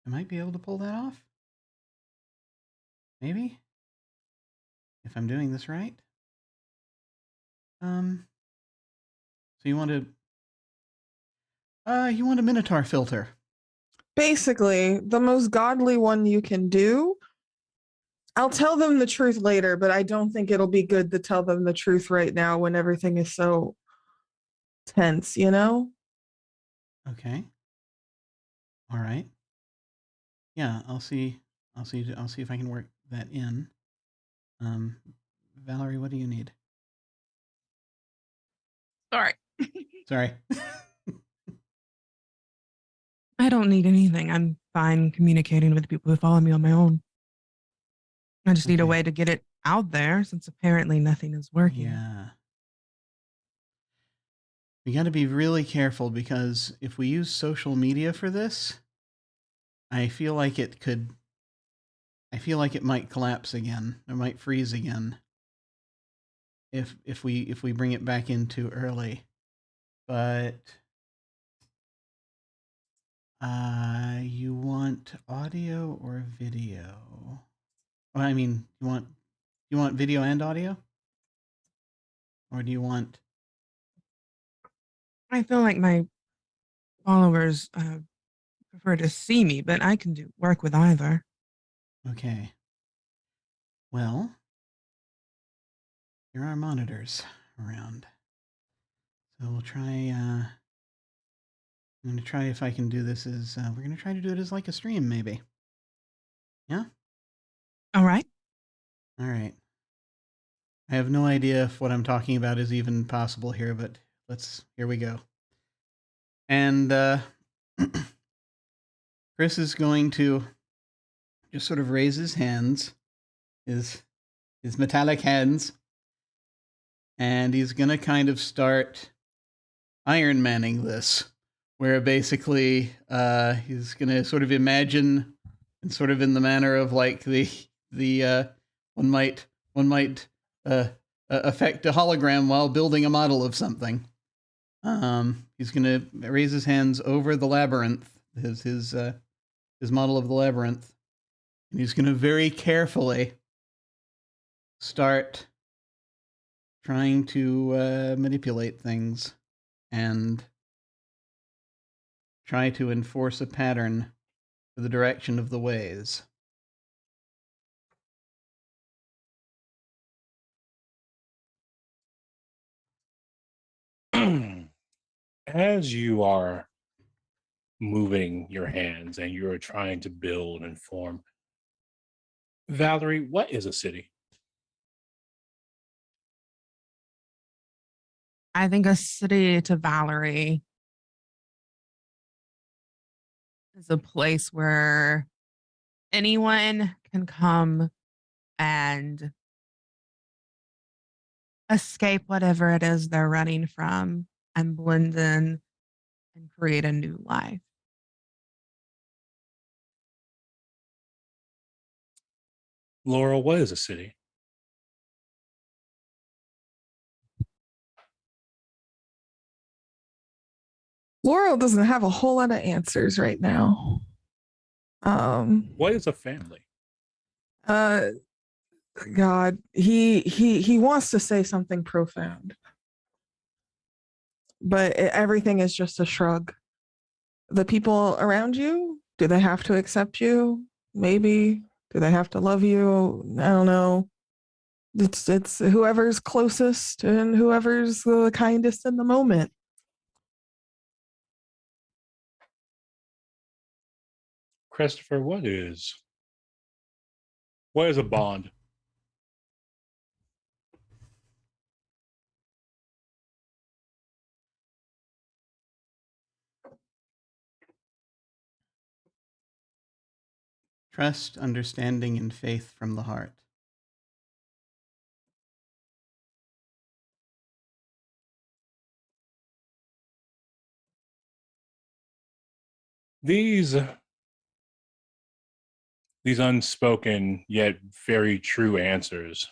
I might be able to pull that off. Maybe, if I'm doing this right. So you want a Minotaur filter. Basically, the most godly one you can do. I'll tell them the truth later, but I don't think it'll be good to tell them the truth right now when everything is so tense, you know? Okay. All right. Yeah, I'll see if I can work that in. Valerie, what do you need? Sorry. Sorry. I don't need anything. I'm fine communicating with people who follow me on my own. I just need a Okay. way to get it out there, since apparently nothing is working. Yeah. We got to be really careful, because if we use social media for this, I feel like it might collapse again, or might freeze again if we bring it back in too early. But you want audio or video? Well, I mean, you want video and audio? Or do you want... I feel like my followers prefer to see me, but I can do work with either. Okay. Well, there are monitors around. So we'll try, I'm going to try if I can do this as, we're going to try to do it as like a stream, maybe. Yeah? All right. All right. I have no idea if what I'm talking about is even possible here, but here we go. And Chris is going to just sort of raise his hands, his metallic hands, and he's going to kind of start Iron Manning this, where basically he's going to sort of imagine, and sort of in the manner of like the one might affect a hologram while building a model of something. He's going to raise his hands over the labyrinth, his model of the labyrinth, and he's going to very carefully start trying to manipulate things and try to enforce a pattern for the direction of the ways. As you are moving your hands and you're trying to build and form, Valerie, what is a city? I think a city to Valerie is a place where anyone can come and escape whatever it is they're running from and blend in and create a new life. Laurel, what is a city? Laurel doesn't have a whole lot of answers right now. What is a family? God, he wants to say something profound, but everything is just a shrug. The people around you, do they have to accept you? Maybe. Do they have to love you? I don't know. It's whoever's closest and whoever's the kindest in the moment. Christopher, what is a bond? Trust, understanding, and faith from the heart. These unspoken yet very true answers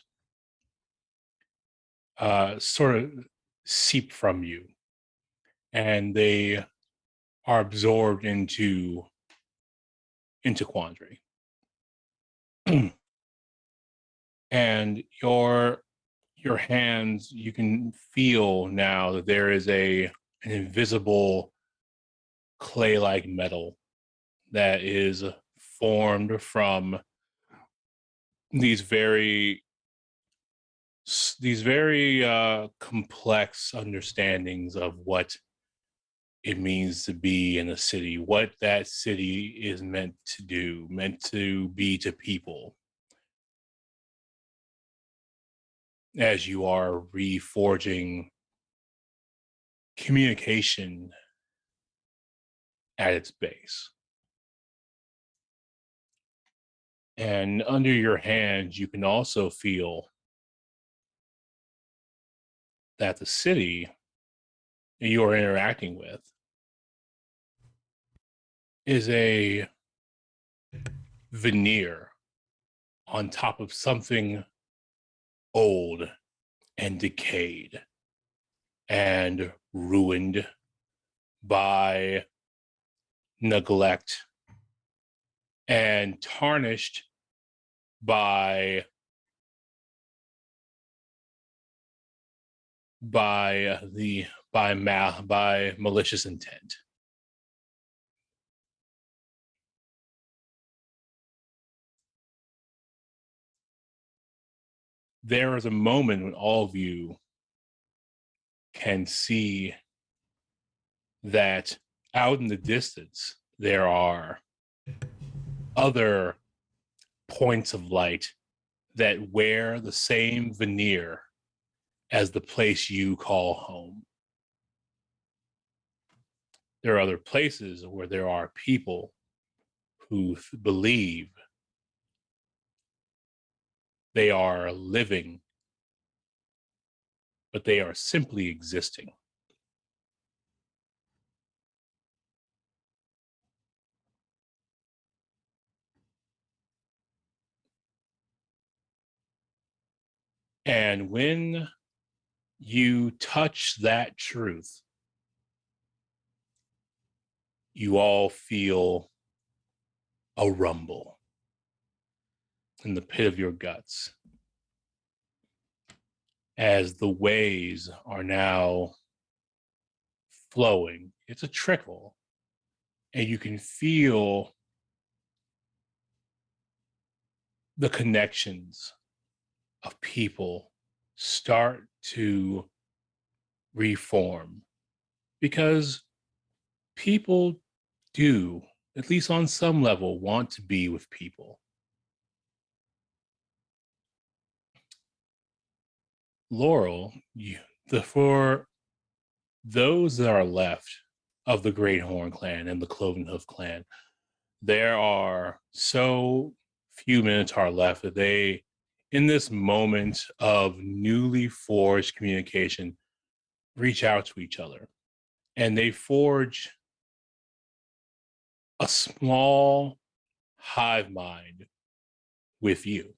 sort of seep from you, and they are absorbed into Quandary. And your hands, you can feel now that there is an invisible clay-like metal that is formed from these very complex understandings of what it means to be in a city, what that city is meant to do, meant to be to people, as you are reforging communication at its base. And under your hands, you can also feel that the city you are interacting with is a veneer on top of something old and decayed and ruined by neglect and tarnished by malicious intent. there is a moment when all of you can see that out in the distance, there are other points of light that wear the same veneer as the place you call home. There are other places where there are people who believe they are living, but they are simply existing. And when you touch that truth, you all feel a rumble in the pit of your guts as the waves are now flowing. It's a trickle, and you can feel the connections of people start to reform, because people do, at least on some level, want to be with people. Laurel, for those that are left of the Great Horn clan and the Cloven Hoof clan, there are so few Minotaur left that they, in this moment of newly forged communication, reach out to each other, and they forge a small hive mind with you.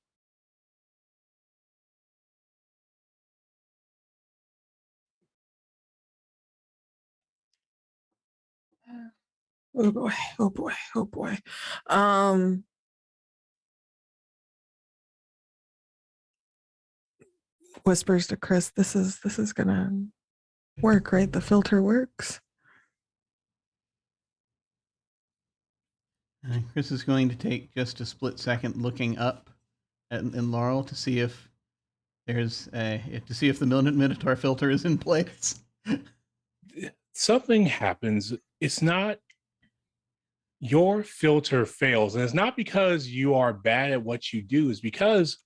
Oh boy, oh boy, oh boy. Whispers to Chris, this is gonna work, right? The filter works. Chris is going to take just a split second looking up in Laurel to see if the Minotaur filter is in place. Something happens. It's not your filter fails, and it's not because you are bad at what you do. It's because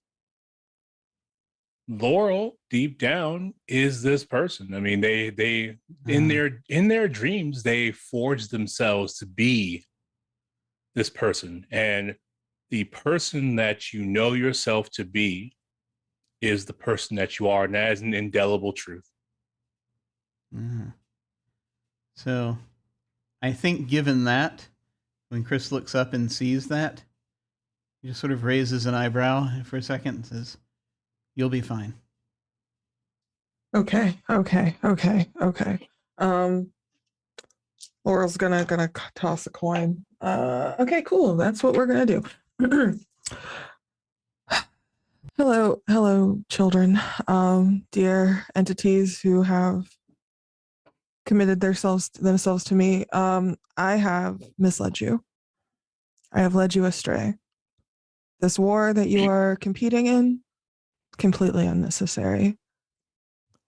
Laurel, deep down, is this person. I mean, they in their dreams, they forged themselves to be this person, and the person that you know yourself to be is the person that you are, and that is an indelible truth. So I think given that, when Chris looks up and sees that, he just sort of raises an eyebrow for a second and says, "You'll be fine." Okay. Laurel's gonna toss a coin. Okay, cool. That's what we're gonna do. Hello, children. Dear entities who have committed themselves to me. I have misled you. I have led you astray. This war that you are competing in, completely unnecessary.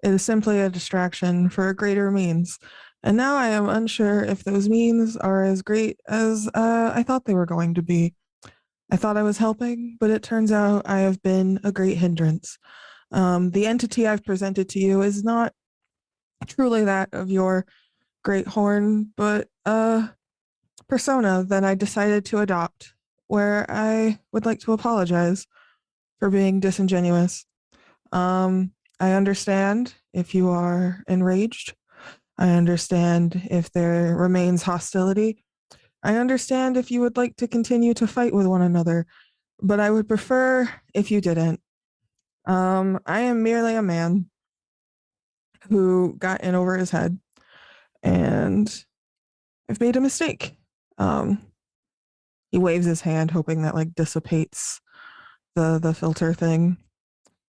It is simply a distraction for a greater means. And now I am unsure if those means are as great as I thought they were going to be. I thought I was helping, but it turns out I have been a great hindrance. The entity I've presented to you is not truly that of your great horn, but a persona that I decided to adopt, where I would like to apologize for being disingenuous. I understand if you are enraged. I understand if there remains hostility. I understand if you would like to continue to fight with one another, but I would prefer if you didn't. I am merely a man who got in over his head, and I've made a mistake. He waves his hand, hoping that like dissipates the filter thing.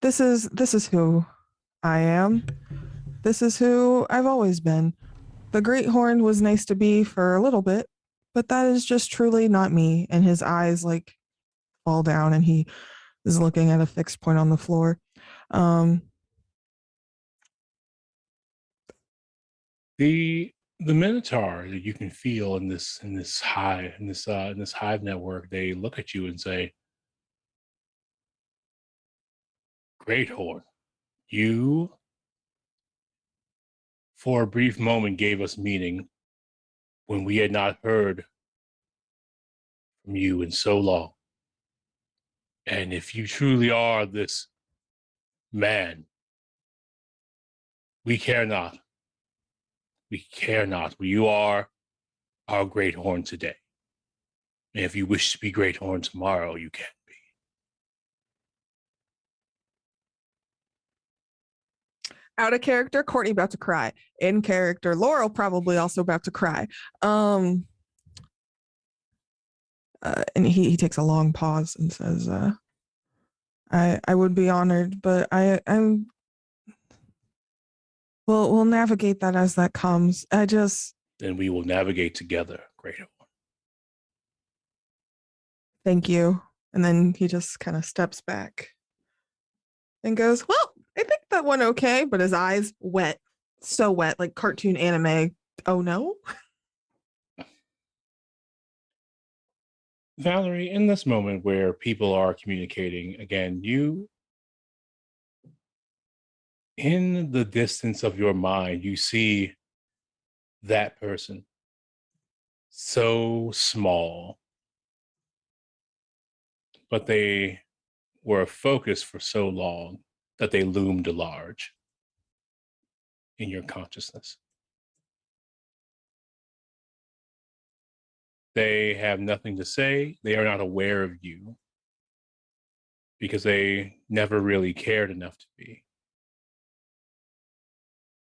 This is who I am. This is who I've always been. The Great Horn was nice to be for a little bit, but that is just truly not me. And his eyes like fall down, and he is looking at a fixed point on the floor. The Minotaur that you can feel in this hive network, they look at you and say, Great Horn, you for a brief moment gave us meaning when we had not heard from you in so long. And if you truly are this man, we care not. We care not. You are our Great Horn today. And if you wish to be Great Horn tomorrow, you can be. Out of character, Kortney about to cry. In character, Laurel probably also about to cry. And he takes a long pause and says, I would be honored, but I'm we'll navigate that as that comes. Then we will navigate together, Great Horn. Thank you. And then he just kind of steps back and goes, well, I think that went okay, but his eyes wet, so wet, like cartoon anime. Oh no. Valerie, in this moment where people are communicating, again, you, in the distance of your mind, you see that person so small, but they were a focus for so long that they loomed large in your consciousness. They have nothing to say. They are not aware of you because they never really cared enough to be.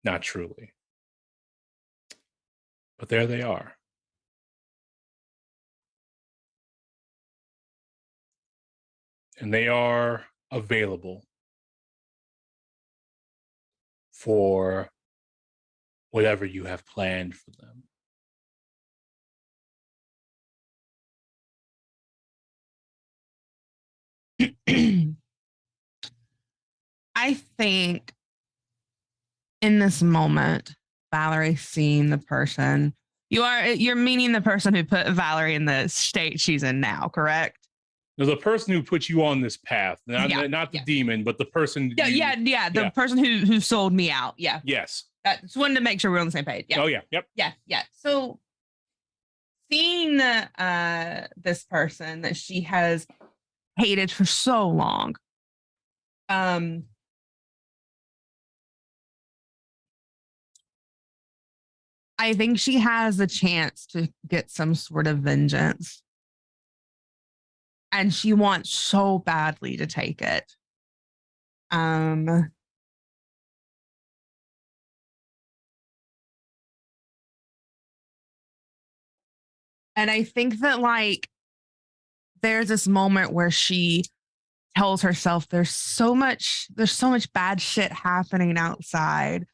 Not truly. But there they are. And they are available for whatever you have planned for them. I think in this moment, Valerie seeing the person you're meaning the person who put Valerie in the state she's in now, correct? There's a person who put you on this path, not the demon, but the person. The person who sold me out. Yeah. Yes. Just wanted to make sure we're on the same page. Yeah. Oh yeah. Yep. Yeah. So seeing this person that she has hated for so long, I think she has the chance to get some sort of vengeance. And she wants so badly to take it. And I think that like there's this moment where she tells herself there's so much bad shit happening outside.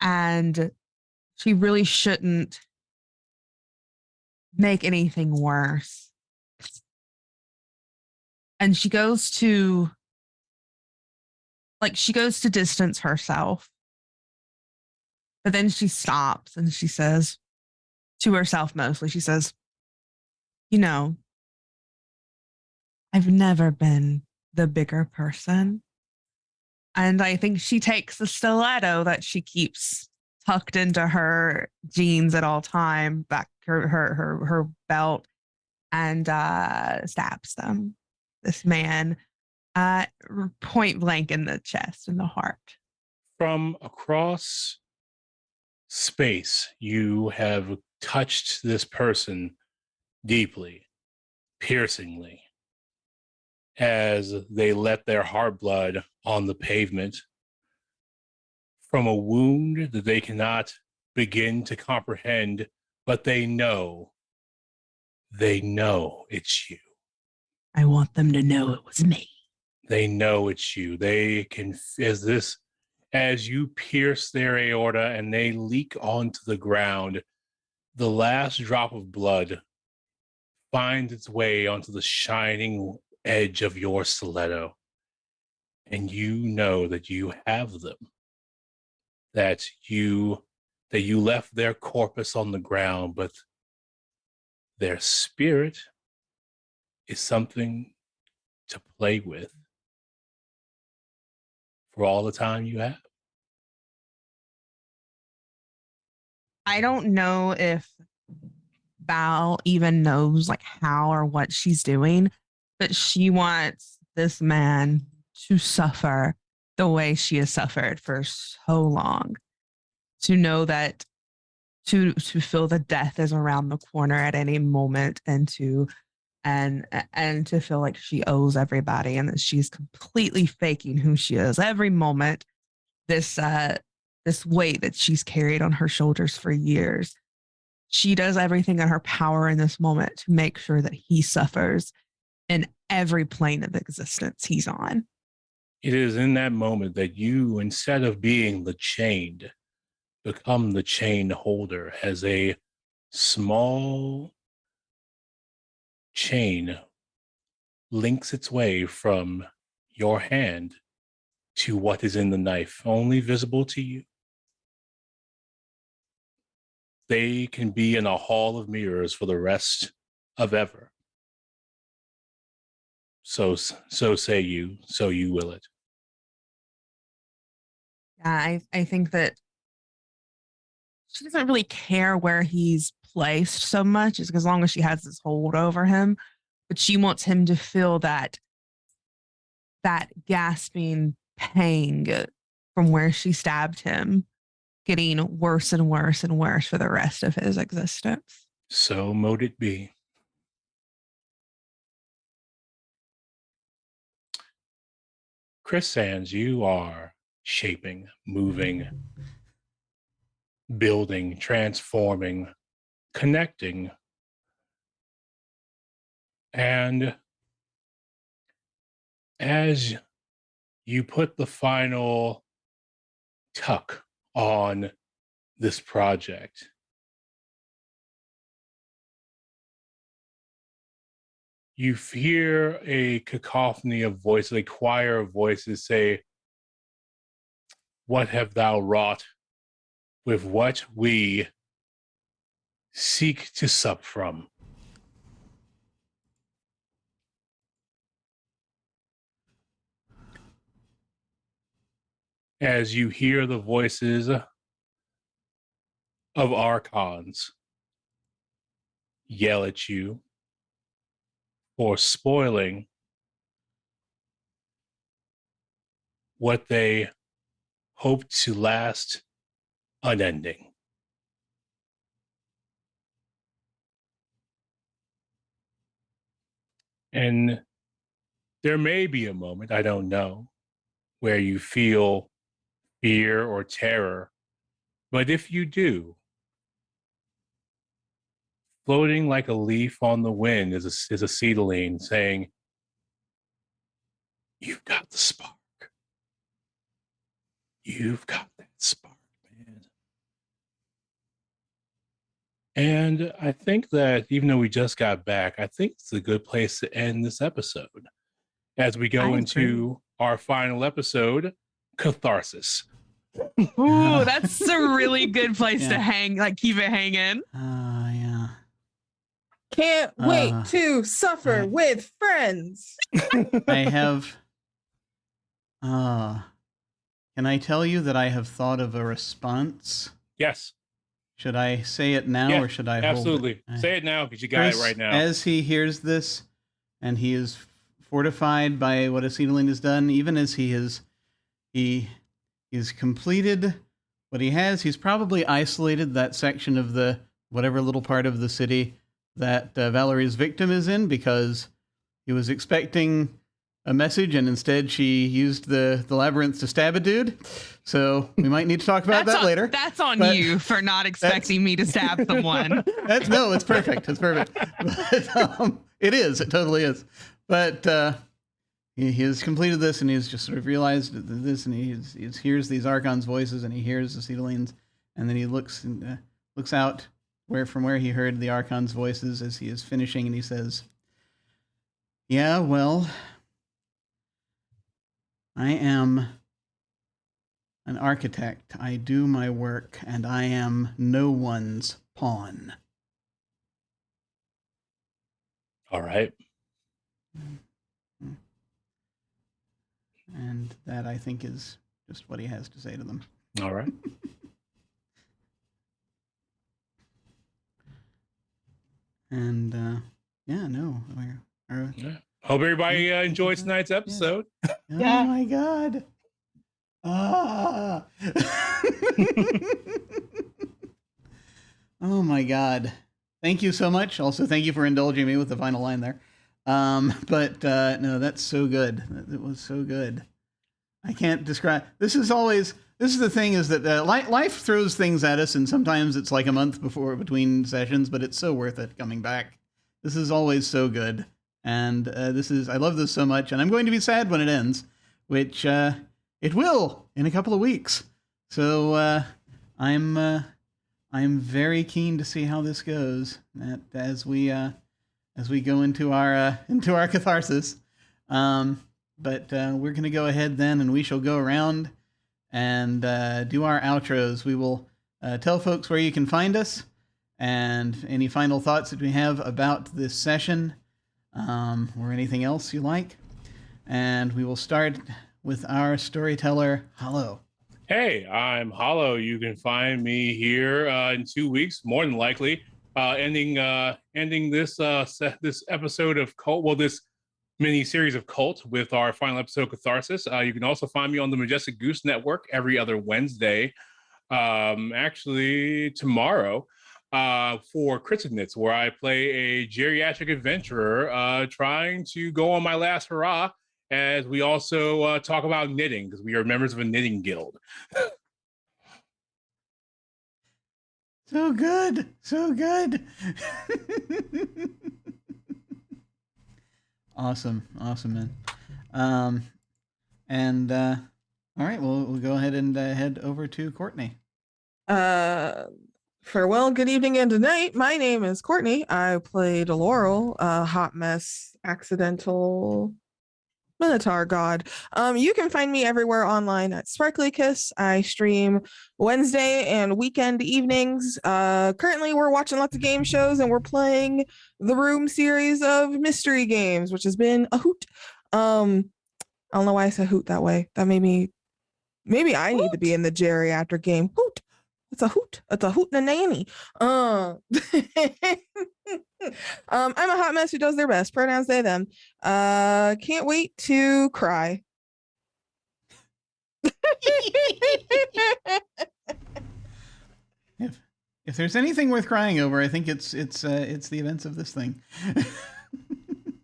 And she really shouldn't make anything worse. And she goes to distance herself. But then she stops and she says to herself mostly, she says, I've never been the bigger person. And I think she takes the stiletto that she keeps tucked into her jeans at all time, back her belt, and stabs this man point blank in the chest, in the heart. From across space, you have touched this person deeply, piercingly, as they let their heart blood on the pavement from a wound that they cannot begin to comprehend, but they know it's you. I want them to know it was me. They know it's you. They can, as you pierce their aorta and they leak onto the ground, the last drop of blood finds its way onto the shining edge of your stiletto. and you know that you have them, that you left their corpus on the ground, but their spirit is something to play with for all the time you have. I don't know if Val even knows like how or what she's doing, but she wants this man to suffer the way she has suffered for so long. To know that to feel that death is around the corner at any moment, and to feel like she owes everybody and that she's completely faking who she is every moment. This weight that she's carried on her shoulders for years. She does everything in her power in this moment to make sure that he suffers in every plane of existence he's on. It is in that moment that you, instead of being the chained, become the chain holder, as a small chain links its way from your hand to what is in the knife, only visible to you. They can be in a hall of mirrors for the rest of ever. So say you, so you will it. Yeah, I think that she doesn't really care where he's placed so much, as long as she has this hold over him. But she wants him to feel that gasping pang from where she stabbed him, getting worse and worse and worse for the rest of his existence. So mote it be. Chris Sands, you are shaping, moving, building, transforming, connecting. And as you put the final tuck on this project, you hear a cacophony of voices, a choir of voices say, "What have thou wrought with what we seek to sup from?" As you hear the voices of archons yell at you for spoiling what they hope to last unending. And there may be a moment, I don't know, where you feel fear or terror. But if you do, floating like a leaf on the wind is a seedling saying, "You've got the spark. You've got that spark, man." And I think that even though we just got back, I think it's a good place to end this episode as we go into our final episode, Catharsis. Ooh, that's a really good place to hang, like keep it hanging. Yeah. Can't wait to suffer with friends. I have. Can I tell you that I have thought of a response? Yes. Should I say it now or should I absolutely hold it? Say it now because you got Chris, it right now. As he hears this, and he is fortified by what Acetylene has done, even as he's completed what he has, he's probably isolated that section of the whatever little part of the city that Valerie's victim is in, because he was expecting a message, and instead she used the labyrinth to stab a dude. So we might need to talk about that later. That's on you for not expecting me to stab someone. No, it's perfect. It's perfect. But, it is. It totally is. But he has completed this, and he's just sort of realized this, and he hears these Archon's voices, and he hears the Acetylines, and then he looks out from where he heard the Archon's voices as he is finishing, and he says, "Yeah, well, I am an architect. I do my work, and I am no one's pawn. All right. And that, I think, is just what he has to say to them. All right. And yeah, no, Yeah. Hope everybody enjoys tonight's episode. oh Yeah. my God. Ah. Oh my God. Thank you so much. Also, thank you for indulging me with the final line there. But no, that's so good. It was so good. I can't describe. This is the thing is that life throws things at us, and sometimes it's like a month between sessions, but it's so worth it coming back. This is always so good. And I love this so much, and I'm going to be sad when it ends, which it will in a couple of weeks. So I'm very keen to see how this goes as we go into our catharsis. But we're going to go ahead then, and we shall go around and do our outros. We will tell folks where you can find us and any final thoughts that we have about this session, or anything else you like. And we will start with our storyteller, Hollow. Hey, I'm Hollow. You can find me here in 2 weeks, more than likely, ending this this episode of KULT. Well, this mini series of KULT with our final episode, Catharsis. You can also find me on the Majestic Goose Network every other Wednesday. Actually, tomorrow for Criticnits, where I play a geriatric adventurer trying to go on my last hurrah. As we also talk about knitting, because we are members of a knitting guild. So good. So good. Awesome, man. And all right, we'll go ahead and head over to Kortney. Farewell, good evening, and good night. My name is Kortney. I played Laurel, a hot mess, accidental Minotaur god. You can find me everywhere online at Sparkly Kiss. I stream Wednesday and weekend evenings. Currently we're watching lots of game shows, and we're playing the Room series of mystery games, which has been a hoot. I don't know why I said hoot that way. That made me, maybe I need to be in the geriatric game. Hoot. It's a hoot. It's a hoot and a nanny. I'm a hot mess who does their best. Pronouns they, them. Can't wait to cry. If there's anything worth crying over, I think it's the events of this thing. I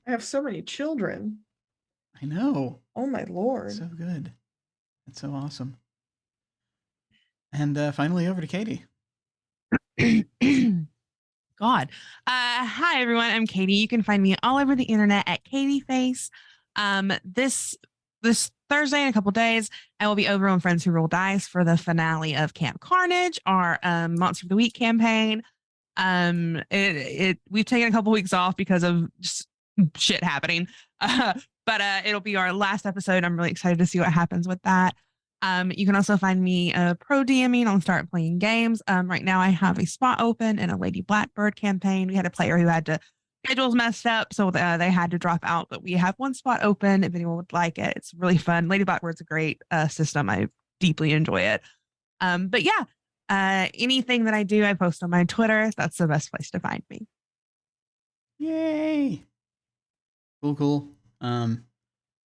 have so many children. I know. Oh my lord. So good. It's so awesome. And finally over to Katy. God. Hi everyone, I'm Katy. You can find me all over the internet at KatyFace. This Thursday in a couple days, I will be over on Friends Who Roll Dice for the finale of Camp Carnage, our Monster of the Week campaign. We've taken a couple weeks off because of just shit happening. But it'll be our last episode. I'm really excited to see what happens with that. You can also find me pro DMing on Start Playing Games. Right now I have a spot open in a Lady Blackbird campaign. We had a player who had schedules messed up, so they had to drop out, but we have one spot open if anyone would like it. It's really fun. Lady Blackbird's a great system. I deeply enjoy it. But yeah, anything that I do, I post on my Twitter. That's the best place to find me. Yay. Cool.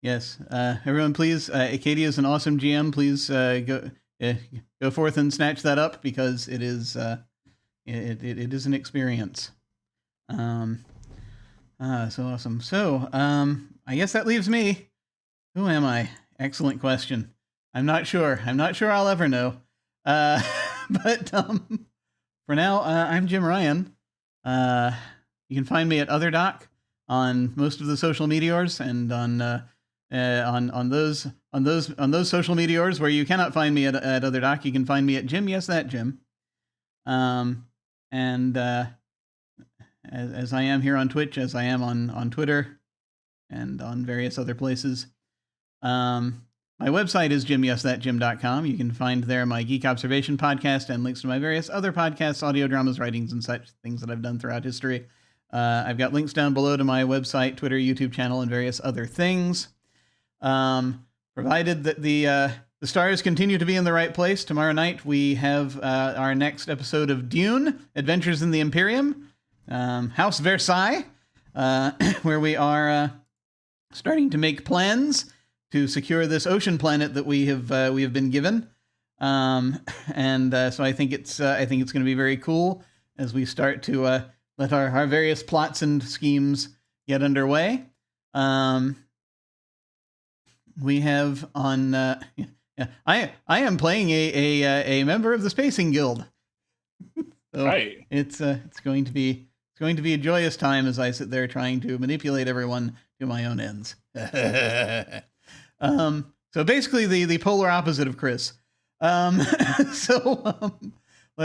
Yes, everyone, please. Katy is an awesome GM. Please go forth and snatch that up, because it is it is an experience. So awesome. So I guess that leaves me. Who am I? Excellent question. I'm not sure. I'll ever know. But for now, I'm Jim Ryan. You can find me at OtherDoc on most of the social meteors, and on those social meteors where you cannot find me at OtherDoc, you can find me at Jim. Yes, that Jim. And as I am here on Twitch, as I am on Twitter, and on various other places. My website is jimyesthatjim.com. You can find there my Geek Observation podcast and links to my various other podcasts, audio dramas, writings, and such things that I've done throughout history. I've got links down below to my website, Twitter, YouTube channel, and various other things. Provided that the stars continue to be in the right place, tomorrow night we have our next episode of Dune, Adventures in the Imperium, House Versailles, where we are starting to make plans to secure this ocean planet that we have been given. So I think it's going to be very cool as we start to let our various plots and schemes get underway. We have on. I am playing a member of the Spacing Guild. So Right. It's going to be a joyous time as I sit there trying to manipulate everyone to my own ends. So basically the polar opposite of Chris. Let's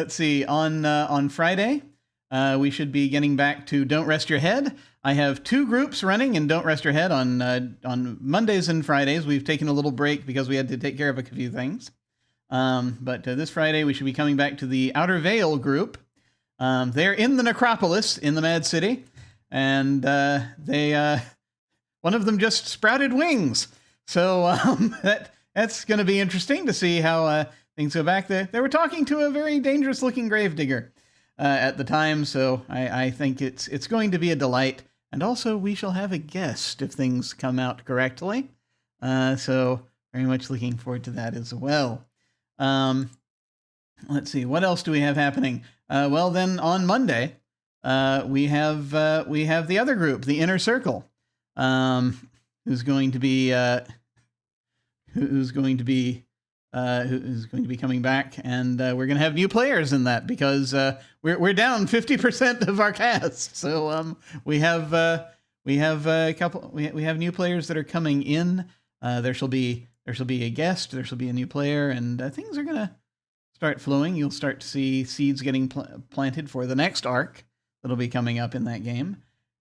see. On Friday, we should be getting back to Don't Rest Your Head. I have 2 groups running in Don't Rest Your Head on Mondays and Fridays. We've taken a little break because we had to take care of a few things. But this Friday, we should be coming back to the Outer Vale group. They're in the Necropolis in the Mad City, and one of them just sprouted wings. So that's going to be interesting to see how things go back there. They were talking to a very dangerous-looking gravedigger at the time, so I think it's going to be a delight. And also, we shall have a guest if things come out correctly. So very much looking forward to that as well. Let's see, what else do we have happening? Well, then on Monday, we have the other group, the Inner Circle, who's going to be coming back, and we're going to have new players in that because we're down 50% of our cast. So we have a couple. We have new players that are coming in. There shall be a guest. There shall be a new player, and things are going to start flowing. You'll start to see seeds getting planted for the next arc that'll be coming up in that game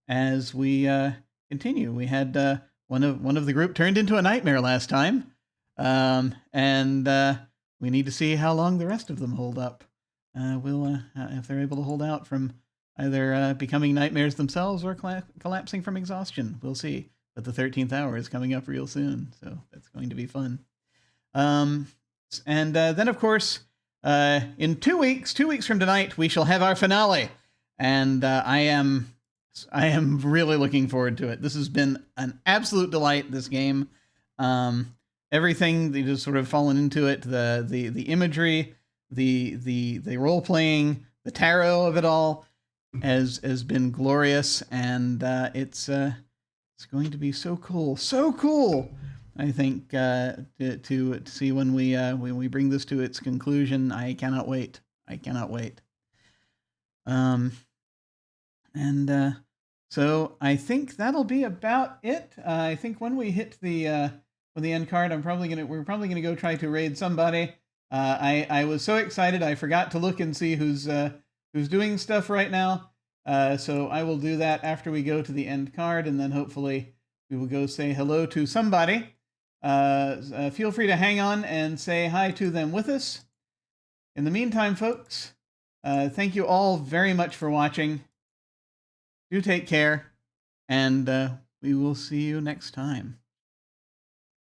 as we continue. We had one of the group turned into a nightmare last time. And we need to see how long the rest of them hold up. If they're able to hold out from either becoming nightmares themselves or collapsing from exhaustion. We'll see. But the 13th hour is coming up real soon, so that's going to be fun. And then, of course, in 2 weeks from tonight, we shall have our finale. And I am really looking forward to it. This has been an absolute delight, this game. Everything, they just sort of fallen into it. The imagery, the role playing, the tarot of it all has been glorious, and it's going to be so cool. I think to see when we bring this to its conclusion. I cannot wait. So I think that'll be about it. I think when we hit the end card, we're probably gonna go try to raid somebody. I was so excited I forgot to look and see who's doing stuff right now. So I will do that after we go to the end card, and then hopefully we will go say hello to somebody. Feel free to hang on and say hi to them with us. In the meantime, folks, thank you all very much for watching. Do take care, and we will see you next time.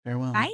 Farewell. Bye.